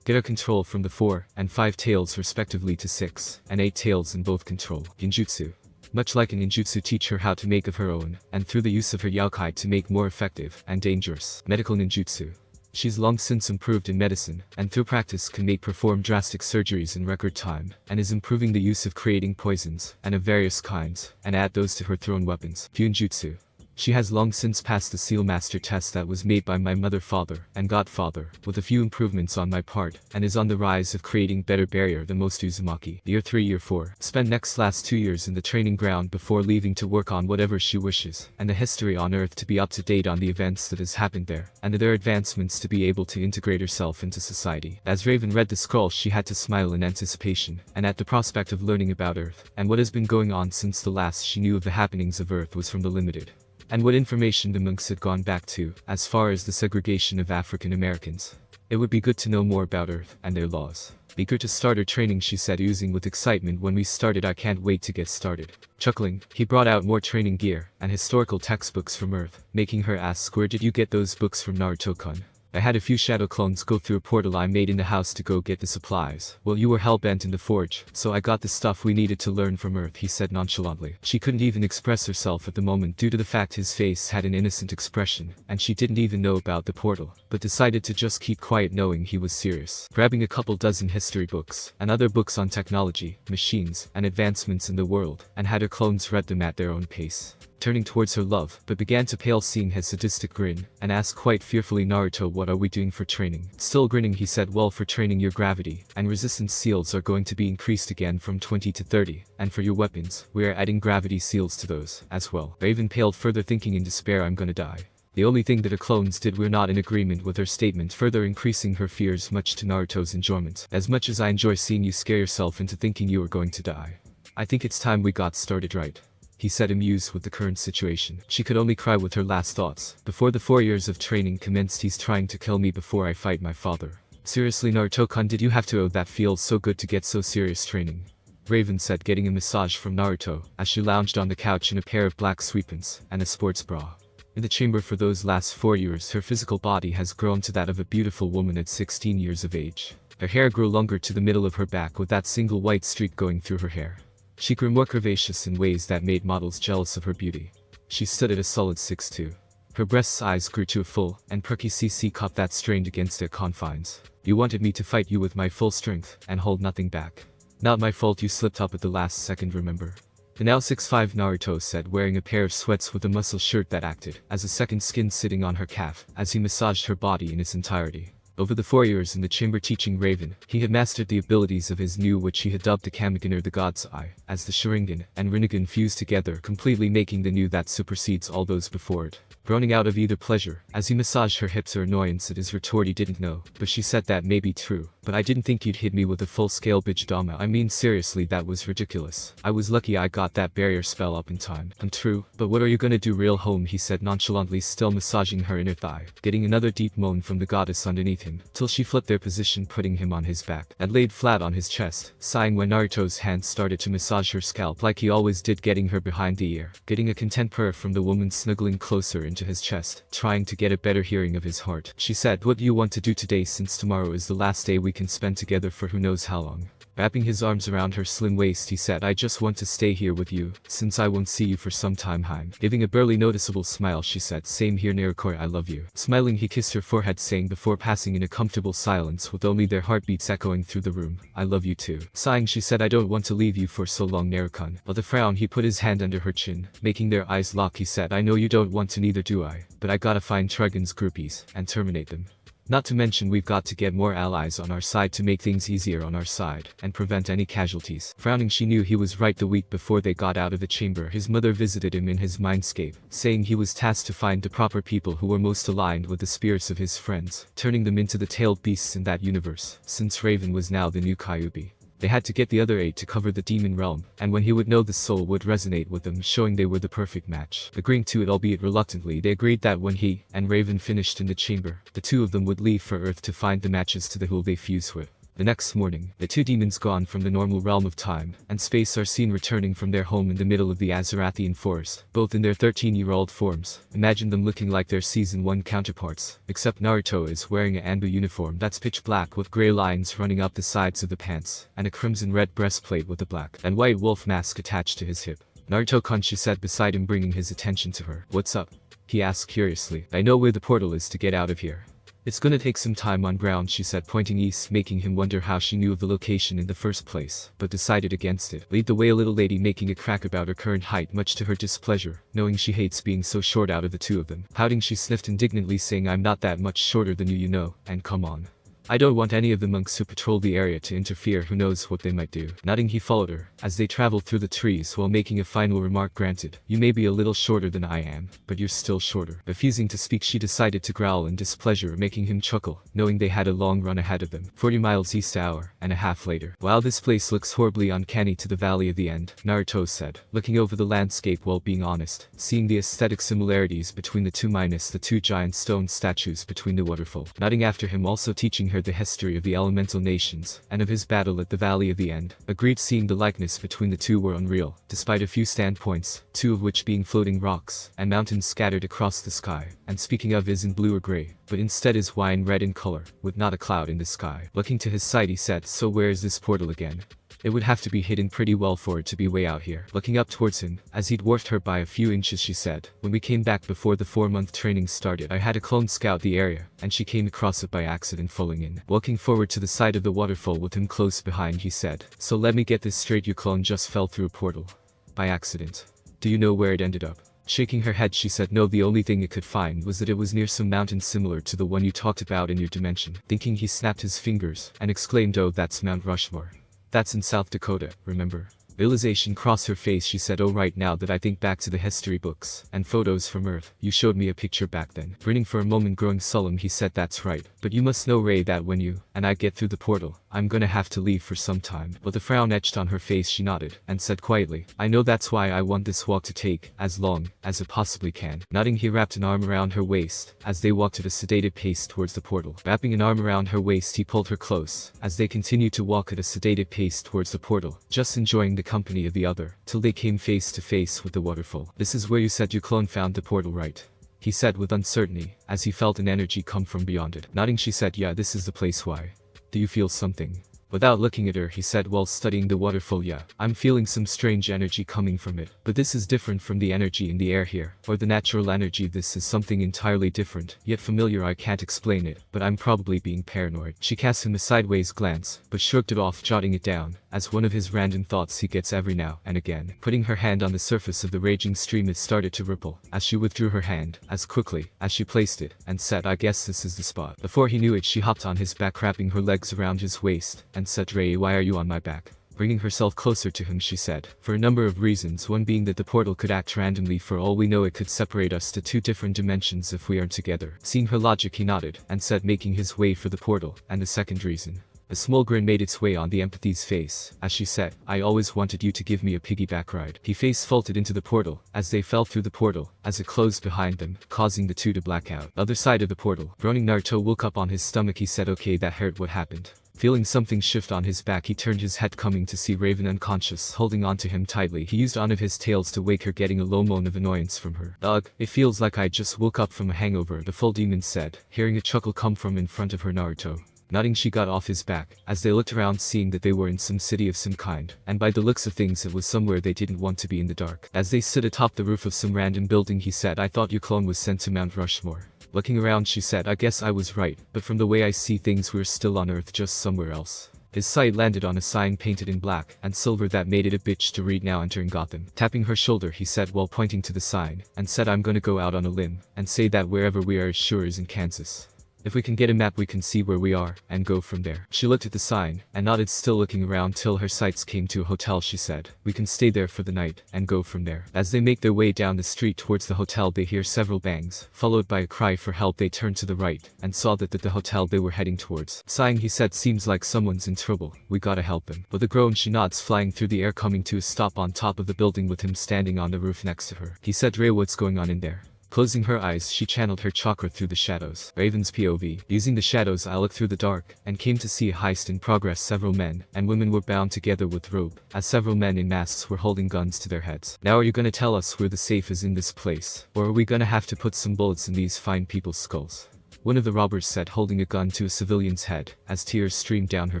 Speaker 1: Get her control from the 4 and 5 tails respectively to 6 and 8 tails in both control. Genjutsu. Much like a ninjutsu, teach her how to make of her own, and through the use of her Yokai to make more effective and dangerous. Medical ninjutsu. She's long since improved in medicine, and through practice can perform drastic surgeries in record time, and is improving the use of creating poisons, and of various kinds, and add those to her thrown weapons. Fuinjutsu. She has long since passed the Seal Master test that was made by my mother, father, and godfather, with a few improvements on my part, and is on the rise of creating better barrier than most Uzumaki. Year 3 Year 4. Spend last 2 years in the training ground before leaving to work on whatever she wishes, and the history on Earth to be up to date on the events that has happened there, and their advancements to be able to integrate herself into society. As Raven read the scroll, she had to smile in anticipation, and at the prospect of learning about Earth, and what has been going on since the last she knew of the happenings of Earth was from the limited. And what information the monks had gone back to, as far as the segregation of African Americans. It would be good to know more about Earth and their laws. Eager to start her training, she said, oozing with excitement. When we started, I can't wait to get started. Chuckling, he brought out more training gear and historical textbooks from Earth, making her ask, where did you get those books from, Naruto-kun? I had a few shadow clones go through a portal I made in the house to go get the supplies. Well, you were hell-bent in the forge, so I got the stuff we needed to learn from Earth, he said nonchalantly. She couldn't even express herself at the moment due to the fact his face had an innocent expression, and she didn't even know about the portal, but decided to just keep quiet knowing he was serious. Grabbing a couple dozen history books, and other books on technology, machines, and advancements in the world, and had her clones read them at their own pace. Turning towards her love, but began to pale seeing his sadistic grin, and asked quite fearfully, Naruto, what are we doing for training? Still grinning, he said, well, for training, your gravity and resistance seals are going to be increased again from 20 to 30, and for your weapons, we are adding gravity seals to those, as well. Raven paled further, thinking in despair, I'm gonna die. The only thing that her clones did were not in agreement with her statement, further increasing her fears, much to Naruto's enjoyment. As much as I enjoy seeing you scare yourself into thinking you are going to die. I think it's time we got started right. He said, amused with the current situation. She could only cry with her last thoughts. Before the 4 years of training commenced, he's trying to kill me before I fight my father. Seriously, Naruto-kun, did you have to? Oh, that feels so good to get so serious training. Raven said, getting a massage from Naruto, as she lounged on the couch in a pair of black sweatpants and a sports bra. In the chamber for those last 4 years, her physical body has grown to that of a beautiful woman at 16 years of age. Her hair grew longer to the middle of her back with that single white streak going through her hair. She grew more curvaceous in ways that made models jealous of her beauty. She stood at a solid 6'2". Her breast's size grew to a full and perky cc cup that strained against their confines. You wanted me to fight you with my full strength and hold nothing back. Not my fault you slipped up at the last second, remember? The now 6'5" Naruto said, wearing a pair of sweats with a muscle shirt that acted as a second skin sitting on her calf as he massaged her body in its entirety. Over the 4 years in the chamber teaching Raven, he had mastered the abilities of his new, which he had dubbed the Kamagen, or the God's Eye, as the Sharingan and Rinnegan fused together, completely making the new that supersedes all those before it. Groaning out of either pleasure, as he massaged her hips or annoyance at his retort, he didn't know, but she said that may be true. But I didn't think you'd hit me with a full-scale Bijidama. I mean, seriously, that was ridiculous. I was lucky I got that barrier spell up in time. True, but what are you gonna do real home, he said nonchalantly, still massaging her inner thigh, getting another deep moan from the goddess underneath him, till she flipped their position, putting him on his back, and laid flat on his chest, sighing when Naruto's hand started to massage her scalp like he always did, getting her behind the ear, getting a content purr from the woman snuggling closer into his chest, trying to get a better hearing of his heart. She said, what do you want to do today, since tomorrow is the last day we can spend together for who knows how long? Wrapping his arms around her slim waist, he said, I just want to stay here with you, since I won't see you for some time. Giving a barely noticeable smile, she said, same here Narukoi, I love you. Smiling, he kissed her forehead, saying before passing in a comfortable silence with only their heartbeats echoing through the room, I love you too. Sighing, she said, I don't want to leave you for so long, Narukon. With a frown, he put his hand under her chin, making their eyes lock. He said, I know you don't want to, neither do I, but I gotta find Trigun's groupies and terminate them. Not to mention we've got to get more allies on our side to make things easier on our side and prevent any casualties. Frowning, she knew he was right. The week before they got out of the chamber, his mother visited him in his mindscape, saying he was tasked to find the proper people who were most aligned with the spirits of his friends, turning them into the tailed beasts in that universe, since Raven was now the new Kyuubi. They had to get the other 8 to cover the demon realm, and when he would know, the soul would resonate with them, showing they were the perfect match. Agreeing to it, albeit reluctantly, they agreed that when he and Raven finished in the chamber, the two of them would leave for Earth to find the matches to the who they fuse with. The next morning, the two demons gone from the normal realm of time and space are seen returning from their home in the middle of the Azarathian forest, both in their 13-year-old forms. Imagine them looking like their Season 1 counterparts, except Naruto is wearing an Anbu uniform that's pitch black with gray lines running up the sides of the pants, and a crimson-red breastplate with a black and white wolf mask attached to his hip. Naruto-kun, she said beside him, bringing his attention to her. What's up? He asked curiously. I know where the portal is to get out of here. It's gonna take some time on ground, she said, pointing east, making him wonder how she knew of the location in the first place, but decided against it. Lead the way, a little lady, making a crack about her current height, much to her displeasure, knowing she hates being so short out of the two of them. Pouting, she sniffed indignantly, saying, I'm not that much shorter than you know, and come on. I don't want any of the monks who patrol the area to interfere, who knows what they might do. Nodding, he followed her, as they traveled through the trees while making a final remark. Granted, you may be a little shorter than I am, but you're still shorter. Refusing to speak, she decided to growl in displeasure, making him chuckle, knowing they had a long run ahead of them. 40 miles east, hour and a half later. Wow, this place looks horribly uncanny to the Valley of the End, Naruto said, looking over the landscape while being honest, seeing the aesthetic similarities between the two minus the two giant stone statues between the waterfall. Nodding after him, also teaching her the history of the elemental nations and of his battle at the Valley of the End. Agreed, seeing the likeness between the two were unreal, despite a few standpoints, 2 of which being floating rocks and mountains scattered across the sky, and speaking of isn't blue or gray, but instead is wine red in color, with not a cloud in the sky. Looking to his side, he said, so where is this portal again? It would have to be hidden pretty well for it to be way out here. Looking up towards him, as he dwarfed her by a few inches, she said, when we came back before the 4-month training started, I had a clone scout the area, and she came across it by accident falling in. Walking forward to the side of the waterfall with him close behind, he said, so let me get this straight, your clone just fell through a portal. By accident. Do you know where it ended up? Shaking her head, she said, no, the only thing it could find was that it was near some mountain similar to the one you talked about in your dimension. Thinking, he snapped his fingers and exclaimed, oh, that's Mount Rushmore. That's in South Dakota, remember? Realization crossed her face. She said, oh, right, now that I think back to the history books and photos from Earth, you showed me a picture back then. Grinning for a moment, growing solemn, he said, that's right. But you must know, Ray, that when you and I get through the portal, I'm gonna have to leave for some time. With a frown etched on her face, she nodded and said quietly, I know, that's why I want this walk to take as long as it possibly can. Nodding, he wrapped an arm around her waist as they walked at a sedated pace towards the portal. Wrapping an arm around her waist, he pulled her close as they continued to walk at a sedated pace towards the portal, just enjoying the company of the other, till they came face to face with the waterfall. This is where you said your clone found the portal, right? He said with uncertainty, as he felt an energy come from beyond it. Nodding, she said, yeah, this is the place. Why? Do you feel something? Without looking at her, he said while studying the waterfall, yeah, I'm feeling some strange energy coming from it. But this is different from the energy in the air here, or the natural energy. This is something entirely different, yet familiar. I can't explain it, but I'm probably being paranoid. She cast him a sideways glance, but shrugged it off, jotting it down as one of his random thoughts he gets every now and again. Putting her hand on the surface of the raging stream, it started to ripple as she withdrew her hand as quickly as she placed it and said, I guess this is the spot. Before he knew it, she hopped on his back, wrapping her legs around his waist and said, Ray, why are you on my back? Bringing herself closer to him, she said, for a number of reasons, one being that the portal could act randomly. For all we know, it could separate us to two different dimensions if we aren't together. Seeing her logic, he nodded and said, making his way for the portal. And the second reason. A small grin made its way on the empathy's face as she said, I always wanted you to give me a piggyback ride. He face faulted into the portal as they fell through the portal as it closed behind them, causing the two to black out. Other side of the portal, groaning, Naruto woke up on his stomach. He said, okay, that hurt. What happened? Feeling something shift on his back, he turned his head, coming to see Raven unconscious, holding onto him tightly. He used one of his tails to wake her, getting a low moan of annoyance from her. Ugh, it feels like I just woke up from a hangover, the full demon said, hearing a chuckle come from in front of her. Naruto. Nodding, she got off his back as they looked around, seeing that they were in some city of some kind, and by the looks of things it was somewhere they didn't want to be in the dark. As they stood atop the roof of some random building, he said, I thought your clone was sent to Mount Rushmore. Looking around, she said, I guess I was right, but from the way I see things, we're still on Earth, just somewhere else. His sight landed on a sign painted in black and silver that made it a bitch to read, now entering Gotham. Tapping her shoulder, he said while pointing to the sign, and said, I'm gonna go out on a limb and say that wherever we are is sure is in Kansas. If we can get a map, we can see where we are and go from there. She looked at the sign and nodded, still looking around, till her sights came to a hotel. She said, we can stay there for the night and go from there. As they make their way down the street towards the hotel, they hear several bangs, followed by a cry for help. They turned to the right and saw that the hotel they were heading towards. Sighing, he said, seems like someone's in trouble. We gotta help him. With a groan, she nods, flying through the air, coming to a stop on top of the building with him standing on the roof next to her. He said, Ray, what's going on in there? Closing her eyes, she channeled her chakra through the shadows. Raven's POV. Using the shadows, I looked through the dark and came to see a heist in progress. Several men and women were bound together with rope, as several men in masks were holding guns to their heads. Now are you gonna tell us where the safe is in this place? Or are we gonna have to put some bullets in these fine people's skulls? One of the robbers said, holding a gun to a civilian's head, as tears streamed down her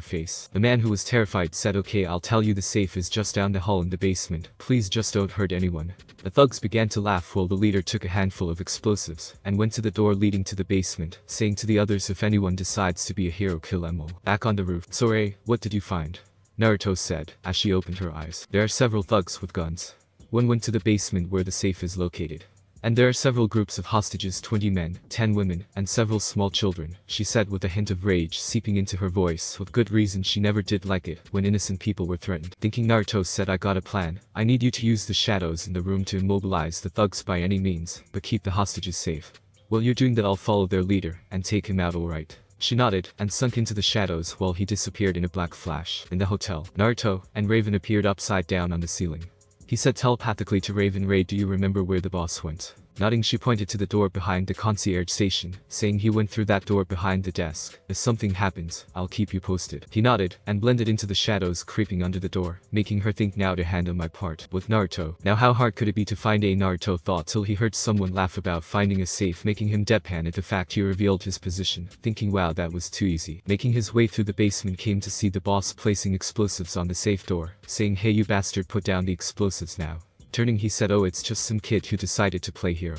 Speaker 1: face. The man, who was terrified, said, okay, I'll tell you, the safe is just down the hall in the basement. Please just don't hurt anyone. The thugs began to laugh while the leader took a handful of explosives and went to the door leading to the basement, saying to the others, if anyone decides to be a hero, kill them all. Back on the roof. So Ray, what did you find? Naruto said, as she opened her eyes. There are several thugs with guns. One went to the basement where the safe is located. And there are several groups of hostages, 20 men, 10 women, and several small children, she said with a hint of rage seeping into her voice. With good reason, she never did like it when innocent people were threatened. Thinking, Naruto said, I got a plan. I need you to use the shadows in the room to immobilize the thugs by any means, but keep the hostages safe. While you're doing that, I'll follow their leader and take him out, alright? She nodded and sunk into the shadows while he disappeared in a black flash. In the hotel, Naruto and Raven appeared upside down on the ceiling. He said telepathically to Raven, Ray, do you remember where the boss went? Nodding, she pointed to the door behind the concierge station, saying he went through that door behind the desk. If something happens, I'll keep you posted. He nodded and blended into the shadows creeping under the door, making her think, now to handle my part with Naruto. Now how hard could it be to find a Naruto thought, till he heard someone laugh about finding a safe, making him deadpan at the fact he revealed his position, thinking, wow, that was too easy. Making his way through the basement, came to see the boss placing explosives on the safe door, saying, hey you bastard, put down the explosives now. Turning, he said, oh, it's just some kid who decided to play hero.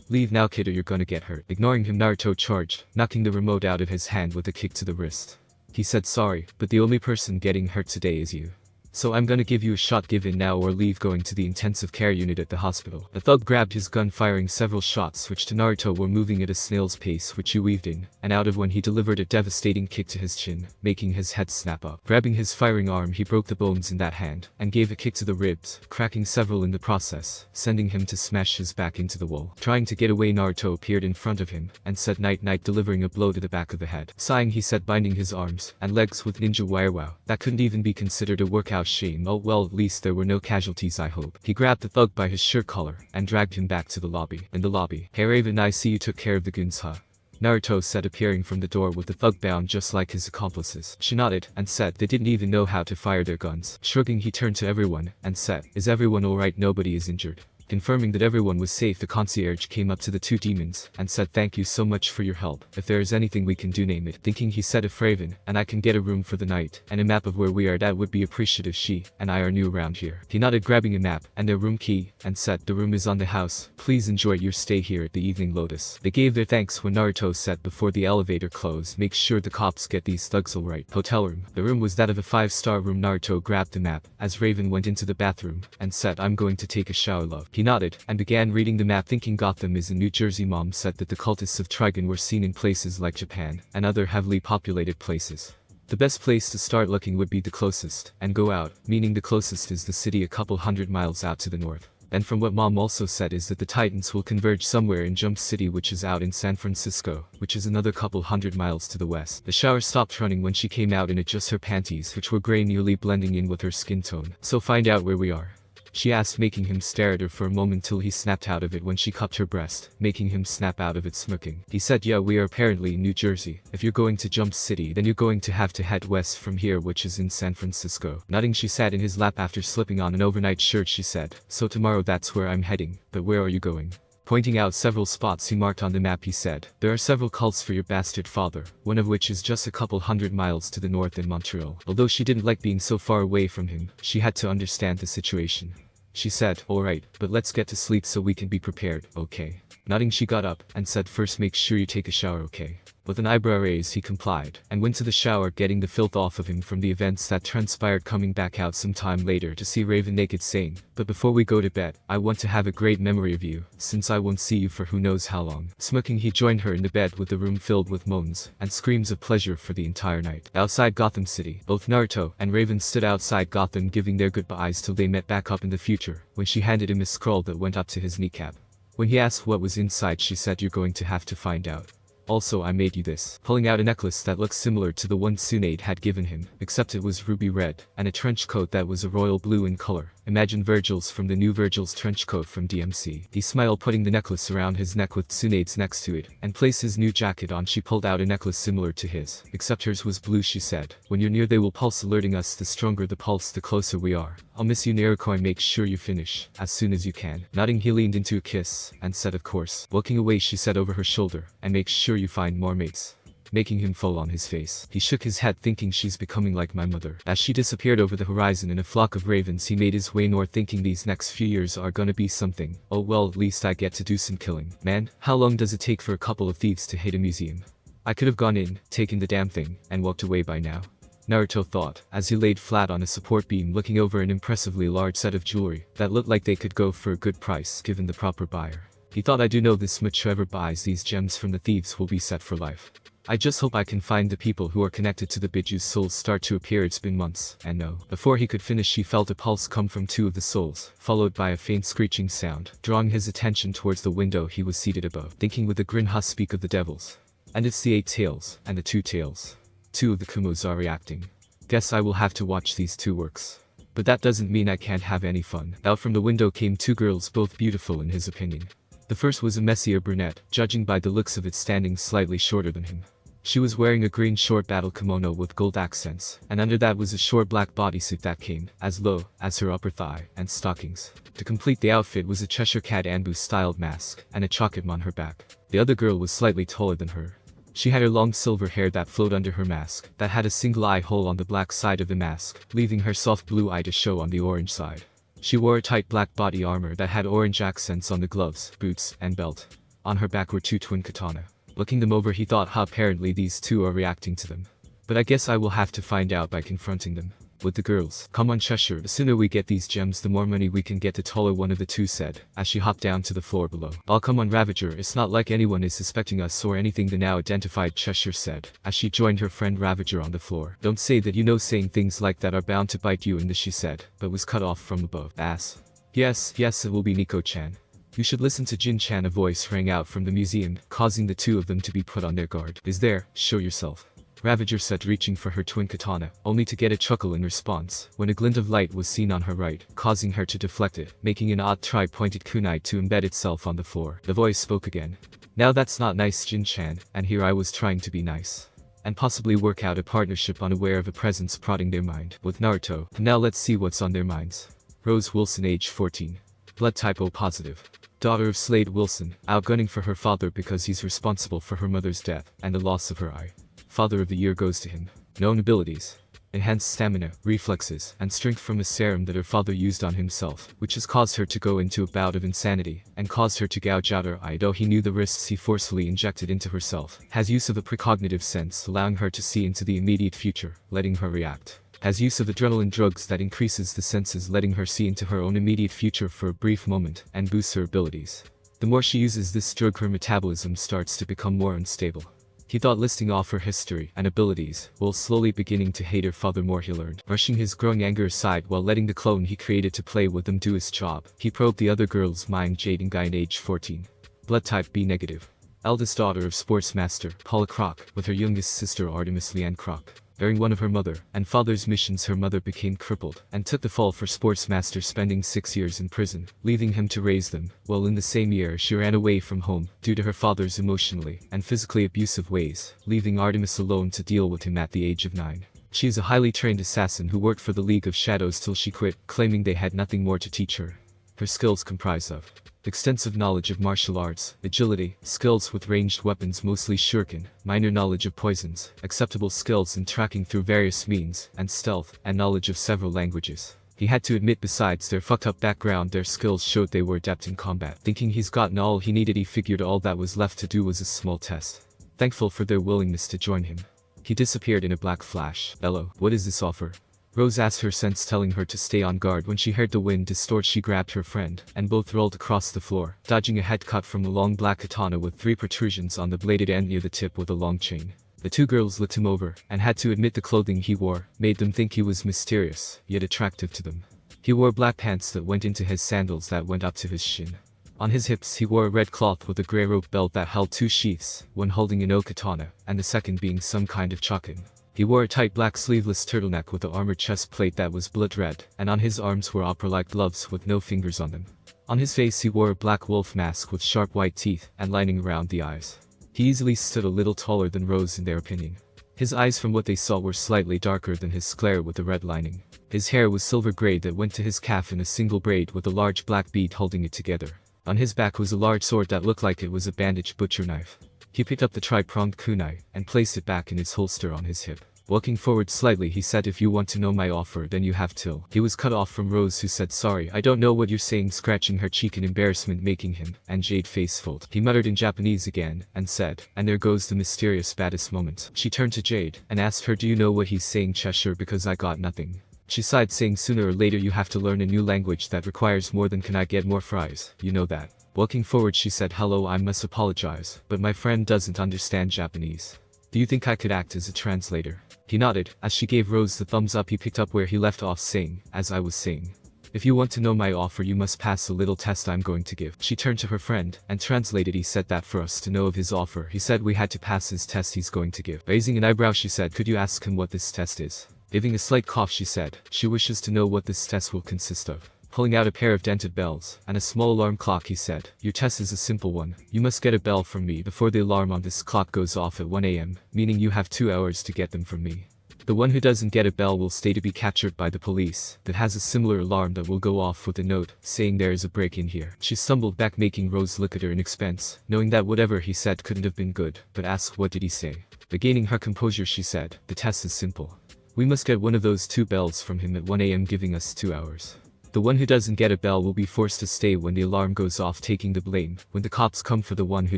Speaker 1: Leave now, kid, or you're gonna get hurt. Ignoring him, Naruto charged, knocking the remote out of his hand with a kick to the wrist. He said, sorry, but the only person getting hurt today is you. so I'm gonna give you a shot, give in now or leave going to the intensive care unit at the hospital. The thug grabbed his gun, firing several shots which to Naruto were moving at a snail's pace, which he weaved in and out of when he delivered a devastating kick to his chin, making his head snap up. Grabbing his firing arm, he broke the bones in that hand and gave a kick to the ribs, cracking several in the process, sending him to smash his back into the wall. Trying to get away, Naruto appeared in front of him and said night night, delivering a blow to the back of the head. Sighing, he said, binding his arms and legs with ninja wire. Wow, that couldn't even be considered a workout. Shame. Oh well, at least there were no casualties, I hope. He grabbed the thug by his shirt collar and dragged him back to the lobby. In the lobby, "Hey Raven, I see you took care of the goons, huh?" Naruto said, appearing from the door with the thug bound just like his accomplices. She nodded and said they didn't even know how to fire their guns. Shrugging, he turned to everyone and said, "Is everyone alright? Nobody is injured?" Confirming that everyone was safe, the concierge came up to the two demons and said, "Thank you so much for your help. If there is anything we can do, name it." Thinking, he said, "If Raven and I can get a room for the night and a map of where we are, that would be appreciative. She and I are new around here." He nodded, grabbing a map and their room key and said, "The room is on the house. Please enjoy your stay here at the Evening Lotus." They gave their thanks when Naruto said, before the elevator closed, "Make sure the cops get these thugs alright." Hotel room. The room was that of a 5-star room. Naruto grabbed the map as Raven went into the bathroom and said, "I'm going to take a shower, love." He nodded and began reading the map, thinking Gotham is in New Jersey. Mom said that the cultists of Trigun were seen in places like Japan and other heavily populated places. The best place to start looking would be the closest and go out, meaning the closest is the city a couple hundred miles out to the north. And from what Mom also said is that the Titans will converge somewhere in Jump City, which is out in San Francisco, which is another couple hundred miles to the west. The shower stopped running when she came out in it, just her panties, which were gray, nearly blending in with her skin tone. "So find out where we are?" she asked, making him stare at her for a moment till he snapped out of it when she cupped her breast, making him snap out of it, smirking. He said, "Yeah, we are apparently in New Jersey. If you're going to Jump City, then you're going to have to head west from here, which is in San Francisco." Nodding, she sat in his lap after slipping on an overnight shirt. She said, "So tomorrow that's where I'm heading, but where are you going?" Pointing out several spots he marked on the map, he said, "There are several cults for your bastard father, one of which is just a couple hundred miles to the north in Montreal." Although she didn't like being so far away from him, she had to understand the situation. She said, "Alright, but let's get to sleep so we can be prepared, okay?" Nodding, she got up and said, "First make sure you take a shower, okay?" With an eyebrow raise, he complied and went to the shower, getting the filth off of him from the events that transpired, coming back out some time later to see Raven naked, saying, "But before we go to bed, I want to have a great memory of you, since I won't see you for who knows how long." Smirking, he joined her in the bed with the room filled with moans and screams of pleasure for the entire night. Outside Gotham City, both Naruto and Raven stood outside Gotham giving their goodbyes till they met back up in the future, when she handed him a scroll that went up to his kneecap. When he asked what was inside, she said, "You're going to have to find out. Also, I made you this," pulling out a necklace that looked similar to the one Tsunade had given him, except it was ruby red, and a trench coat that was a royal blue in color. Imagine Virgil's from the new Virgil's trench coat from DMC. He smiled, putting the necklace around his neck with Tsunade's next to it, and placed his new jacket on. She pulled out a necklace similar to his, except hers was blue. She said, "When you're near they will pulse, alerting us. The stronger the pulse, the closer we are. I'll miss you, Naruto. Make sure you finish as soon as you can." Nodding, he leaned into a kiss and said, "Of course." Looking away, she said over her shoulder, "And make sure you find more mates," making him fall on his face. He shook his head, thinking, "She's becoming like my mother." As she disappeared over the horizon in a flock of ravens, he made his way north, thinking these next few years are gonna be something. Oh well, at least I get to do some killing. Man, how long does it take for a couple of thieves to hit a museum? I could have gone in, taken the damn thing, and walked away by now. Naruto thought, as he laid flat on a support beam looking over an impressively large set of jewelry that looked like they could go for a good price given the proper buyer. He thought, "I do know this much, whoever buys these gems from the thieves will be set for life. I just hope I can find the people who are connected to the Biju's souls start to appear." It's been months, and no. Before he could finish, he felt a pulse come from two of the souls, followed by a faint screeching sound, drawing his attention towards the window he was seated above, thinking with a grin, "Huh, speak of the devils. And it's the 8 tails, and the 2 tails. 2 of the Kumos are reacting. Guess I will have to watch these 2 works. But that doesn't mean I can't have any fun." Out from the window came 2 girls, both beautiful in his opinion. The first was a messier brunette, judging by the looks of it, standing slightly shorter than him. She was wearing a green short battle kimono with gold accents, and under that was a short black bodysuit that came as low as her upper thigh, and stockings. To complete the outfit was a Cheshire Cat Anbu-styled mask, and a chocolate on her back. The other girl was slightly taller than her. She had her long silver hair that flowed under her mask, that had a single eye hole on the black side of the mask, leaving her soft blue eye to show on the orange side. She wore a tight black body armor that had orange accents on the gloves, boots, and belt. On her back were 2 twin katana. Looking them over, he thought, apparently these 2 are reacting to them. But I guess I will have to find out by confronting them. with the girls. Come on Cheshire, the sooner we get these gems the more money we can get, the taller one of the two said, as she hopped down to the floor below. I'll come on Ravager, it's not like anyone is suspecting us or anything, the now identified Cheshire said, as she joined her friend Ravager on the floor. Don't say that, you know saying things like that are bound to bite you in the, she said, but was cut off from above. Ass. Yes, it will be Nico-chan. You should listen to Jin-chan, a voice rang out from the museum, causing the two of them to be put on their guard. Is there, show yourself. Ravager said, reaching for her twin katana, only to get a chuckle in response, when a glint of light was seen on her right, causing her to deflect it, making an odd tri-pointed kunai to embed itself on the floor. The voice spoke again. Now that's not nice, Jin-chan, and here I was trying to be nice. And possibly work out a partnership, unaware of a presence prodding their mind. With Naruto, now let's see what's on their minds. Rose Wilson, age 14. Blood type O positive. Daughter of Slade Wilson, outgunning for her father because he's responsible for her mother's death and the loss of her eye. Father of the Year goes to him. Known abilities: enhanced stamina, reflexes, and strength from a serum that her father used on himself, which has caused her to go into a bout of insanity, and caused her to gouge out her eye though he knew the risks he forcefully injected into herself. Has use of a precognitive sense, allowing her to see into the immediate future, letting her react. Has use of adrenaline drugs that increases the senses, letting her see into her own immediate future for a brief moment, and boosts her abilities. The more she uses this drug, her metabolism starts to become more unstable. He thought, listing off her history and abilities, while slowly beginning to hate her father more. He learned, brushing his growing anger aside while letting the clone he created to play with them do his job. He probed the other girl's mind. Jaden Guy, age 14. Blood type B negative. Eldest daughter of Sportsmaster Paula Kroc, with her youngest sister Artemis Leanne Kroc. During one of her mother and father's missions, her mother became crippled and took the fall for Sportsmaster, spending 6 years in prison, leaving him to raise them, while in the same year she ran away from home due to her father's emotionally and physically abusive ways, leaving Artemis alone to deal with him at the age of 9. She is a highly trained assassin who worked for the League of Shadows till she quit, claiming they had nothing more to teach her. Her skills comprise of extensive knowledge of martial arts, agility, skills with ranged weapons mostly shuriken, minor knowledge of poisons, acceptable skills in tracking through various means, and stealth, and knowledge of several languages. He had to admit, besides their fucked up background, their skills showed they were adept in combat. Thinking he's gotten all he needed, he figured all that was left to do was a small test. Thankful for their willingness to join him, he disappeared in a black flash. Hello, what is this offer? Rose asked, her sense telling her to stay on guard. When she heard the wind distort, she grabbed her friend, and both rolled across the floor, dodging a head cut from a long black katana with 3 protrusions on the bladed end near the tip with a long chain. The two girls looked him over, and had to admit the clothing he wore made them think he was mysterious, yet attractive to them. He wore black pants that went into his sandals that went up to his shin. On his hips he wore a red cloth with a grey rope belt that held 2 sheaths, one holding an O-katana, and the second being some kind of chokin. He wore a tight black sleeveless turtleneck with an armored chest plate that was blood red, and on his arms were opera-like gloves with no fingers on them. On his face he wore a black wolf mask with sharp white teeth and lining around the eyes. He easily stood a little taller than Rose in their opinion. His eyes, from what they saw, were slightly darker than his sclera with a red lining. His hair was silver grey that went to his calf in a single braid with a large black bead holding it together. On his back was a large sword that looked like it was a bandaged butcher knife. He picked up the tri-pronged kunai and placed it back in its holster on his hip. Walking forward slightly, he said, if you want to know my offer, then you have till. He was cut off from Rose, who said, sorry, I don't know what you're saying, scratching her cheek in embarrassment, making him and Jade face fold. He muttered in Japanese again and said, and there goes the mysterious baddest moment. She turned to Jade and asked her, do you know what he's saying, Cheshire? Because I got nothing. She sighed, saying, sooner or later you have to learn a new language that requires more than can I get more fries, you know that. Walking forward, she said, hello, I must apologize, but my friend doesn't understand Japanese. Do you think I could act as a translator? He nodded, as she gave Rose the thumbs up. He picked up where he left off, saying, as I was saying, if you want to know my offer, you must pass a little test I'm going to give. She turned to her friend and translated, he said that for us to know of his offer, he said we had to pass his test he's going to give. Raising an eyebrow, she said, could you ask him what this test is? Giving a slight cough, she said, she wishes to know what this test will consist of. Pulling out a pair of dented bells and a small alarm clock, he said, your test is a simple one. You must get a bell from me before the alarm on this clock goes off at 1 AM, meaning you have 2 hours to get them from me. The one who doesn't get a bell will stay to be captured by the police. That has a similar alarm that will go off with a note saying there is a break-in here. She stumbled back, making Rose look at her in expense, knowing that whatever he said couldn't have been good, but asked what did he say. Regaining her composure, she said, the test is simple. We must get one of those 2 bells from him at 1 AM, giving us 2 hours. The one who doesn't get a bell will be forced to stay when the alarm goes off, taking the blame when the cops come for the one who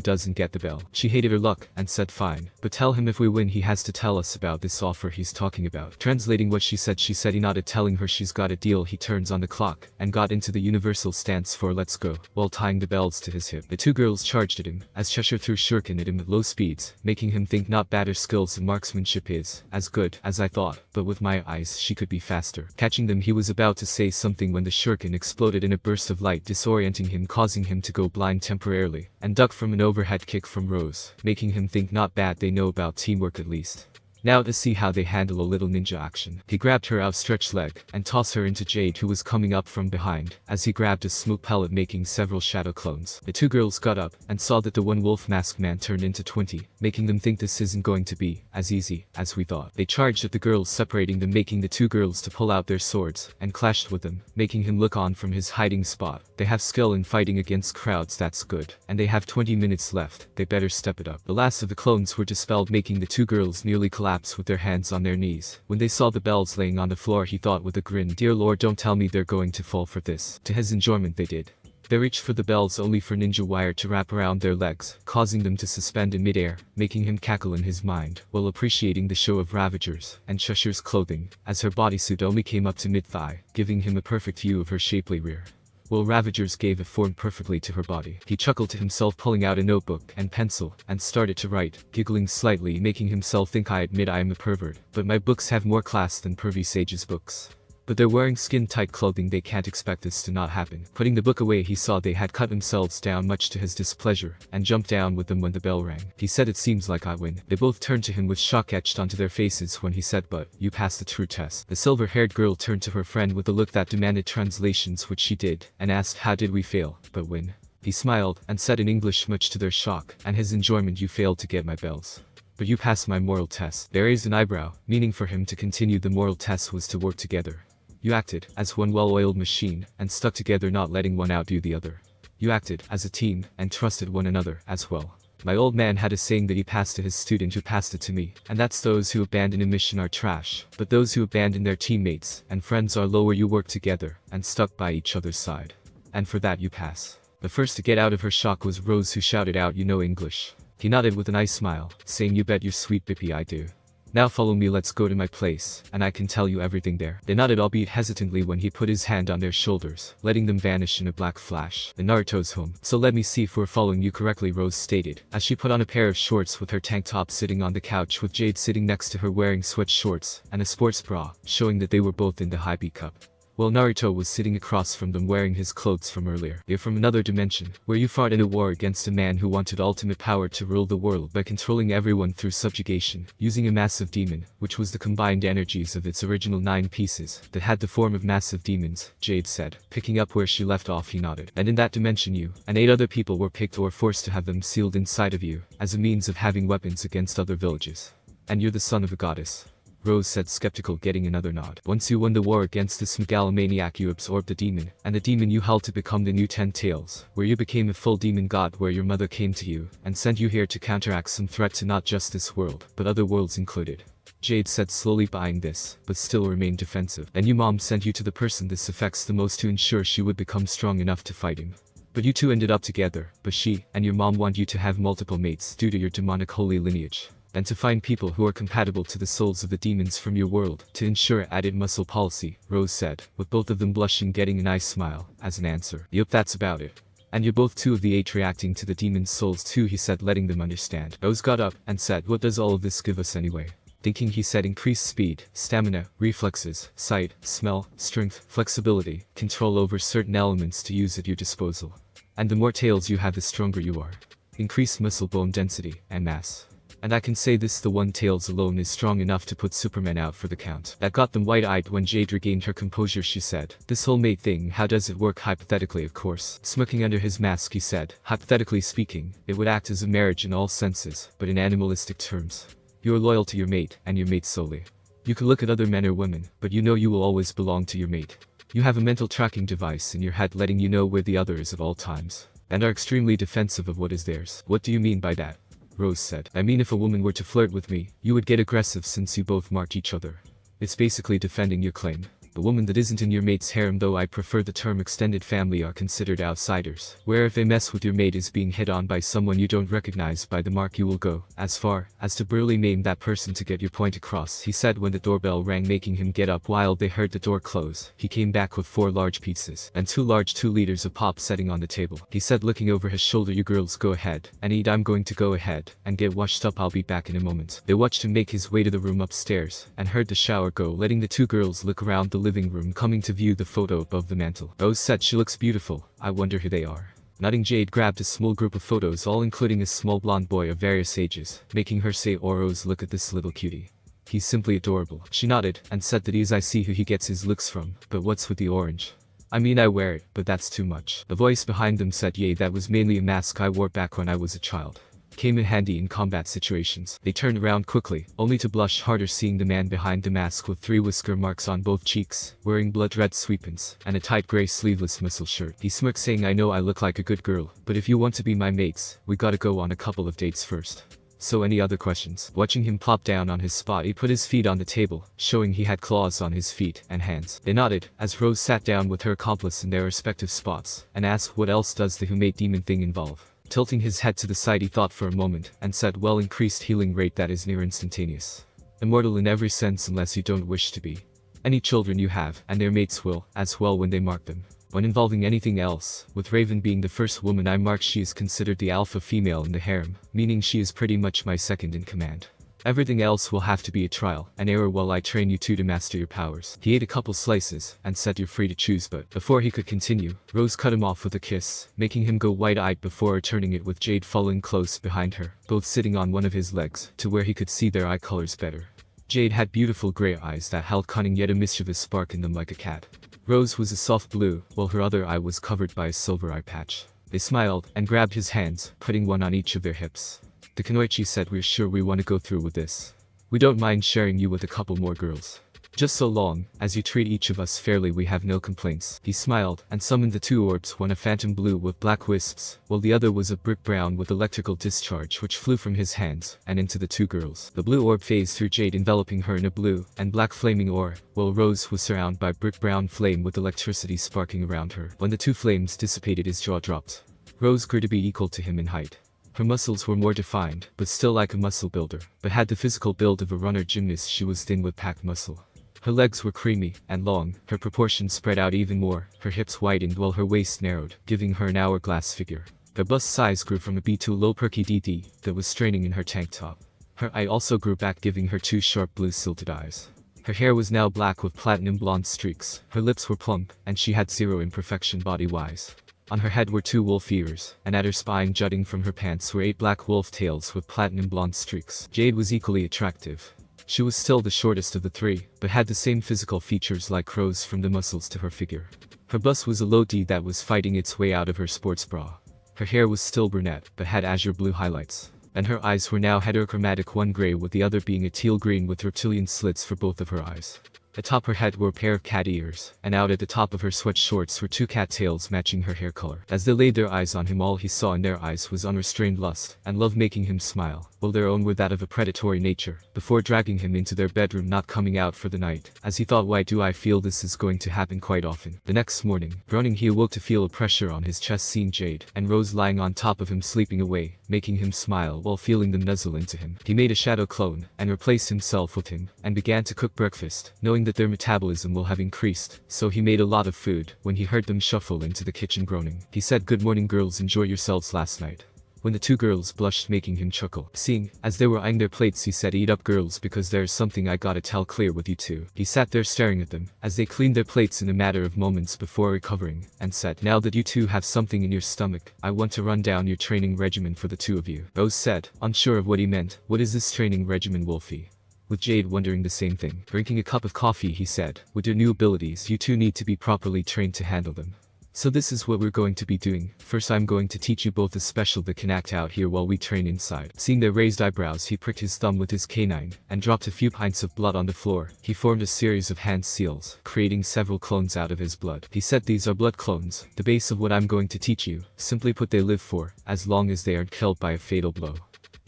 Speaker 1: doesn't get the bell. She hated her luck and said fine, but tell him if we win he has to tell us about this offer he's talking about. Translating what she said he nodded, telling her she's got a deal. He turns on the clock and got into the universal stance for let's go, while tying the bells to his hip. The two girls charged at him as Cheshire threw shuriken at him at low speeds, making him think not bad. Her skills in marksmanship is as good as I thought, but with my eyes she could be faster. Catching them, he was about to say something when the shuriken exploded in a burst of light, disorienting him, causing him to go blind temporarily, and duck from an overhead kick from Rose, making him think not bad, they know about teamwork at least. Now to see how they handle a little ninja action. He grabbed her outstretched leg and tossed her into Jade, who was coming up from behind, as he grabbed a smoke pellet, making several shadow clones. The two girls got up and saw that the one wolf masked man turned into 20, making them think this isn't going to be as easy as we thought. They charged at the girls, separating them, making the two girls to pull out their swords, and clashed with them, making him look on from his hiding spot. They have skill in fighting against crowds, that's good, and they have 20 minutes left, they better step it up. The last of the clones were dispelled, making the two girls nearly collapse with their hands on their knees. When they saw the bells laying on the floor, he thought with a grin, dear lord, don't tell me they're going to fall for this. To his enjoyment they did. They reached for the bells only for ninja wire to wrap around their legs, causing them to suspend in midair, making him cackle in his mind, while appreciating the show of Ravager's and Cheshire's clothing, as her bodysuit only came up to mid-thigh, giving him a perfect view of her shapely rear, while Ravager's gave a form perfectly to her body. He chuckled to himself, pulling out a notebook and pencil, and started to write, giggling slightly, making himself think, I admit I am a pervert, but my books have more class than pervy sages' books. But they're wearing skin-tight clothing, they can't expect this to not happen. Putting the book away, he saw they had cut themselves down, much to his displeasure, and jumped down with them when the bell rang. He said, it seems like I win. They both turned to him with shock etched onto their faces when he said, but you passed the true test. The silver-haired girl turned to her friend with a look that demanded translations, which she did, and asked, how did we fail, but win? He smiled and said in English, much to their shock and his enjoyment, you failed to get my bells, but you passed my moral test. They raised an eyebrow, meaning for him to continue. The moral test was to work together. You acted as one well-oiled machine and stuck together, not letting one outdo the other. You acted as a team and trusted one another as well. My old man had a saying that he passed to his student who passed it to me, and that's those who abandon a mission are trash, but those who abandon their teammates and friends are lower. You work together and stuck by each other's side, and for that you pass. The first to get out of her shock was Rose, who shouted out, you know English? He nodded with a nice smile, saying, you bet your sweet bippy I do. Now follow me, let's go to my place, and I can tell you everything there. They nodded, albeit hesitantly, when he put his hand on their shoulders, letting them vanish in a black flash. The Naruto's home. So let me see if we're following you correctly, Rose stated, as she put on a pair of shorts with her tank top, sitting on the couch with Jade sitting next to her wearing sweat shorts and a sports bra, showing that they were both in the high B cup. While Naruto was sitting across from them wearing his clothes from earlier. You're from another dimension, where you fought in a war against a man who wanted ultimate power to rule the world by controlling everyone through subjugation, using a massive demon, which was the combined energies of its original 9 pieces, that had the form of massive demons, Jade said. Picking up where she left off, he nodded. And in that dimension you and 8 other people were picked or forced to have them sealed inside of you, as a means of having weapons against other villages. And you're the son of a goddess, Rose said, skeptical, getting another nod. Once you won the war against this megalomaniac, you absorbed the demon, and the demon you held to become the new 10 Tails, where you became a full demon god, where your mother came to you and sent you here to counteract some threat to not just this world, but other worlds included. Jade said, slowly buying this, but still remained defensive. And your mom sent you to the person this affects the most to ensure she would become strong enough to fight him. But you two ended up together, but she and your mom want you to have multiple mates due to your demonic holy lineage, and to find people who are compatible to the souls of the demons from your world, to ensure added muscle policy, Rose said, with both of them blushing, getting a nice smile as an answer. Yup, that's about it. And you're both 2 of the 8 reacting to the demon's souls too, he said, letting them understand. Rose got up and said, what does all of this give us anyway? Thinking, he said, increased speed, stamina, reflexes, sight, smell, strength, flexibility, control over certain elements to use at your disposal. And the more tails you have, the stronger you are. Increased muscle bone density and mass. And I can say this, the 1 Tails alone is strong enough to put Superman out for the count. That got them wide-eyed. When Jade regained her composure, she said, this whole mate thing, how does it work? Hypothetically, of course. Smirking under his mask, he said, hypothetically speaking, it would act as a marriage in all senses, but in animalistic terms. You are loyal to your mate, and your mate solely. You can look at other men or women, but you know you will always belong to your mate. You have a mental tracking device in your head letting you know where the other is at all times, and are extremely defensive of what is theirs. What do you mean by that? Rose said. I mean, if a woman were to flirt with me, you would get aggressive since you both marked each other. It's basically defending your claim. The woman that isn't in your mate's harem, though I prefer the term extended family, are considered outsiders, where if they mess with your mate is being hit on by someone you don't recognize by the mark, you will go as far as to brutally maim that person to get your point across, he said when the doorbell rang, making him get up while they heard the door close. He came back with 4 large pizzas and 2 large 2-liters of pop setting on the table. He said looking over his shoulder, you girls go ahead and eat, I'm going to go ahead and get washed up, I'll be back in a moment. They watched him make his way to the room upstairs and heard the shower go, letting the 2 girls look around the living room, coming to view the photo above the mantel. Rose said she looks beautiful, I wonder who they are. Nodding, Jade grabbed a small group of photos, all including a small blonde boy of various ages, making her say, oh Rose, look at this little cutie. He's simply adorable. She nodded and said that I see who he gets his looks from, but what's with the orange? I mean, I wear it, but that's too much. The voice behind them said, yeah, that was mainly a mask I wore back when I was a child. Came in handy in combat situations. They turned around quickly, only to blush harder seeing the man behind the mask with 3 whisker marks on both cheeks, wearing blood red sweatpants and a tight gray sleeveless muscle shirt. He smirked, saying, I know I look like a good girl, but if you want to be my mates, we gotta go on a couple of dates first. So any other questions? Watching him plop down on his spot, he put his feet on the table, showing he had claws on his feet and hands. They nodded as Rose sat down with her accomplice in their respective spots and asked, what else does the who-mate demon thing involve? Tilting his head to the side, he thought for a moment and said, well, increased healing rate that is near instantaneous. Immortal in every sense unless you don't wish to be. Any children you have and their mates will as well when they mark them. When involving anything else, with Raven being the first woman I marked, she is considered the alpha female in the harem, meaning she is pretty much my second in command. Everything else will have to be a trial and error while I train you 2 to master your powers. He ate a couple slices and said, you're free to choose, but before he could continue, Rose cut him off with a kiss, making him go wide-eyed before returning it with Jade following close behind her, both sitting on one of his legs, to where he could see their eye colors better. Jade had beautiful gray eyes that held cunning yet a mischievous spark in them like a cat. Rose was a soft blue, while her other eye was covered by a silver eye patch. They smiled and grabbed his hands, putting one on each of their hips. The Kunoichi said, we're sure we want to go through with this. We don't mind sharing you with a couple more girls. Just so long as you treat each of us fairly, we have no complaints. He smiled and summoned the 2 orbs, one a phantom blue with black wisps, while the other was a brick brown with electrical discharge, which flew from his hands and into the 2 girls. The blue orb phased through Jade, enveloping her in a blue and black flaming aura, while Rose was surrounded by brick brown flame with electricity sparking around her. When the 2 flames dissipated, his jaw dropped. Rose grew to be equal to him in height. Her muscles were more defined, but still like a muscle builder, but had the physical build of a runner gymnast. She was thin with packed muscle. Her legs were creamy and long, her proportions spread out even more, her hips widened while her waist narrowed, giving her an hourglass figure. Her bust size grew from a B to a low perky DD that was straining in her tank top. Her eye also grew back, giving her 2 sharp blue silted eyes. Her hair was now black with platinum blonde streaks, her lips were plump, and she had 0 imperfection body-wise. On her head were 2 wolf ears, and at her spine jutting from her pants were 8 black wolf tails with platinum blonde streaks. Jade was equally attractive. She was still the shortest of the 3, but had the same physical features like Rose, from the muscles to her figure. Her bust was a low D that was fighting its way out of her sports bra. Her hair was still brunette, but had azure blue highlights. And her eyes were now heterochromatic, one gray with the other being a teal green with reptilian slits for both of her eyes. Atop her head were a pair of cat ears, and out at the top of her sweat shorts were 2 cat tails matching her hair color. As they laid their eyes on him, all he saw in their eyes was unrestrained lust and love, making him smile, while their own were that of a predatory nature, before dragging him into their bedroom, not coming out for the night. As he thought, why do I feel this is going to happen quite often? The next morning, groaning, he awoke to feel a pressure on his chest, seeing Jade and Rose lying on top of him sleeping away, making him smile while feeling them nuzzle into him. He made a shadow clone and replaced himself with him, and began to cook breakfast, knowing that their metabolism will have increased, so he made a lot of food. When he heard them shuffle into the kitchen groaning, he said, good morning girls, enjoy yourselves last night. When the 2 girls blushed, making him chuckle. Seeing as they were eyeing their plates, he said, eat up girls, because there's something I gotta tell clear with you 2. He sat there staring at them as they cleaned their plates in a matter of moments before recovering, and said, now that you 2 have something in your stomach, I want to run down your training regimen for the 2 of you. Rose said, unsure of what he meant, what is this training regimen, Wolfie? With Jade wondering the same thing. Drinking a cup of coffee, he said, with your new abilities, you 2 need to be properly trained to handle them. So this is what we're going to be doing. First, I'm going to teach you both a special that can act out here while we train inside. Seeing their raised eyebrows, he pricked his thumb with his canine and dropped a few pints of blood on the floor. He formed a series of hand seals, creating several clones out of his blood. He said, these are blood clones, the base of what I'm going to teach you. Simply put, they live for as long as they aren't killed by a fatal blow.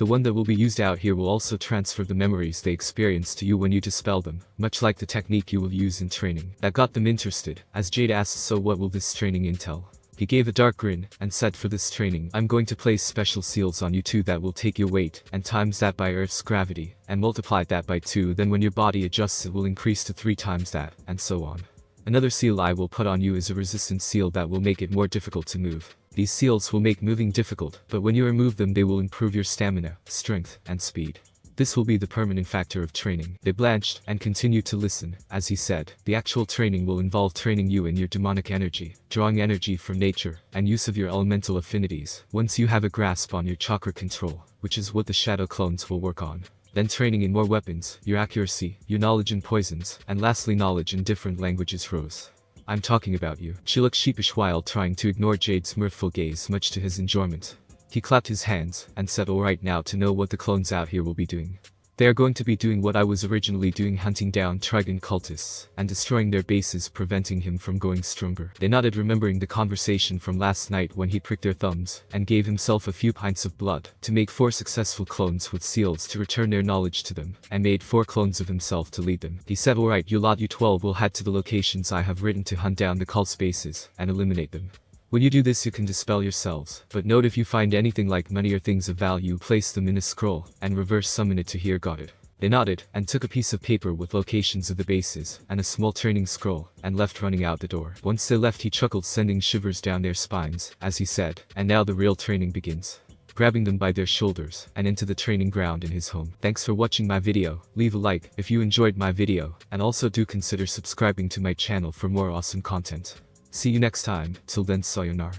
Speaker 1: The one that will be used out here will also transfer the memories they experience to you when you dispel them, much like the technique you will use in training. That got them interested, as Jade asked, so what will this training entail? He gave a dark grin, and said, for this training, I'm going to place special seals on you 2 that will take your weight, and times that by Earth's gravity, and multiply that by 2, then when your body adjusts it will increase to 3 times that, and so on. Another seal I will put on you is a resistance seal that will make it more difficult to move. These seals will make moving difficult, but when you remove them they will improve your stamina, strength, and speed. This will be the permanent factor of training. They blanched, and continued to listen. As he said, the actual training will involve training you in your demonic energy, drawing energy from nature, and use of your elemental affinities. Once you have a grasp on your chakra control, which is what the shadow clones will work on. Then training in more weapons, your accuracy, your knowledge in poisons, and lastly knowledge in different languages rose. I'm talking about you. She looked sheepish while trying to ignore Jade's mirthful gaze, much to his enjoyment. He clapped his hands, and said, alright, now to know what the clones out here will be doing. They are going to be doing what I was originally doing, hunting down Trigon cultists, and destroying their bases, preventing him from going stronger. They nodded, remembering the conversation from last night when he pricked their thumbs, and gave himself a few pints of blood, to make 4 successful clones with seals to return their knowledge to them, and made 4 clones of himself to lead them. He said, alright, you lot, you 12 will head to the locations I have written to hunt down the cult's bases, and eliminate them. When you do this you can dispel yourselves, but note if you find anything like money or things of value, place them in a scroll, and reverse summon it to here. Got it? They nodded, and took a piece of paper with locations of the bases, and a small training scroll, and left, running out the door. Once they left he chuckled, sending shivers down their spines, as he said, and now the real training begins. Grabbing them by their shoulders, and into the training ground in his home. Thanks for watching my video. Leave a like if you enjoyed my video, and also do consider subscribing to my channel for more awesome content. See you next time. Till then, sayonara.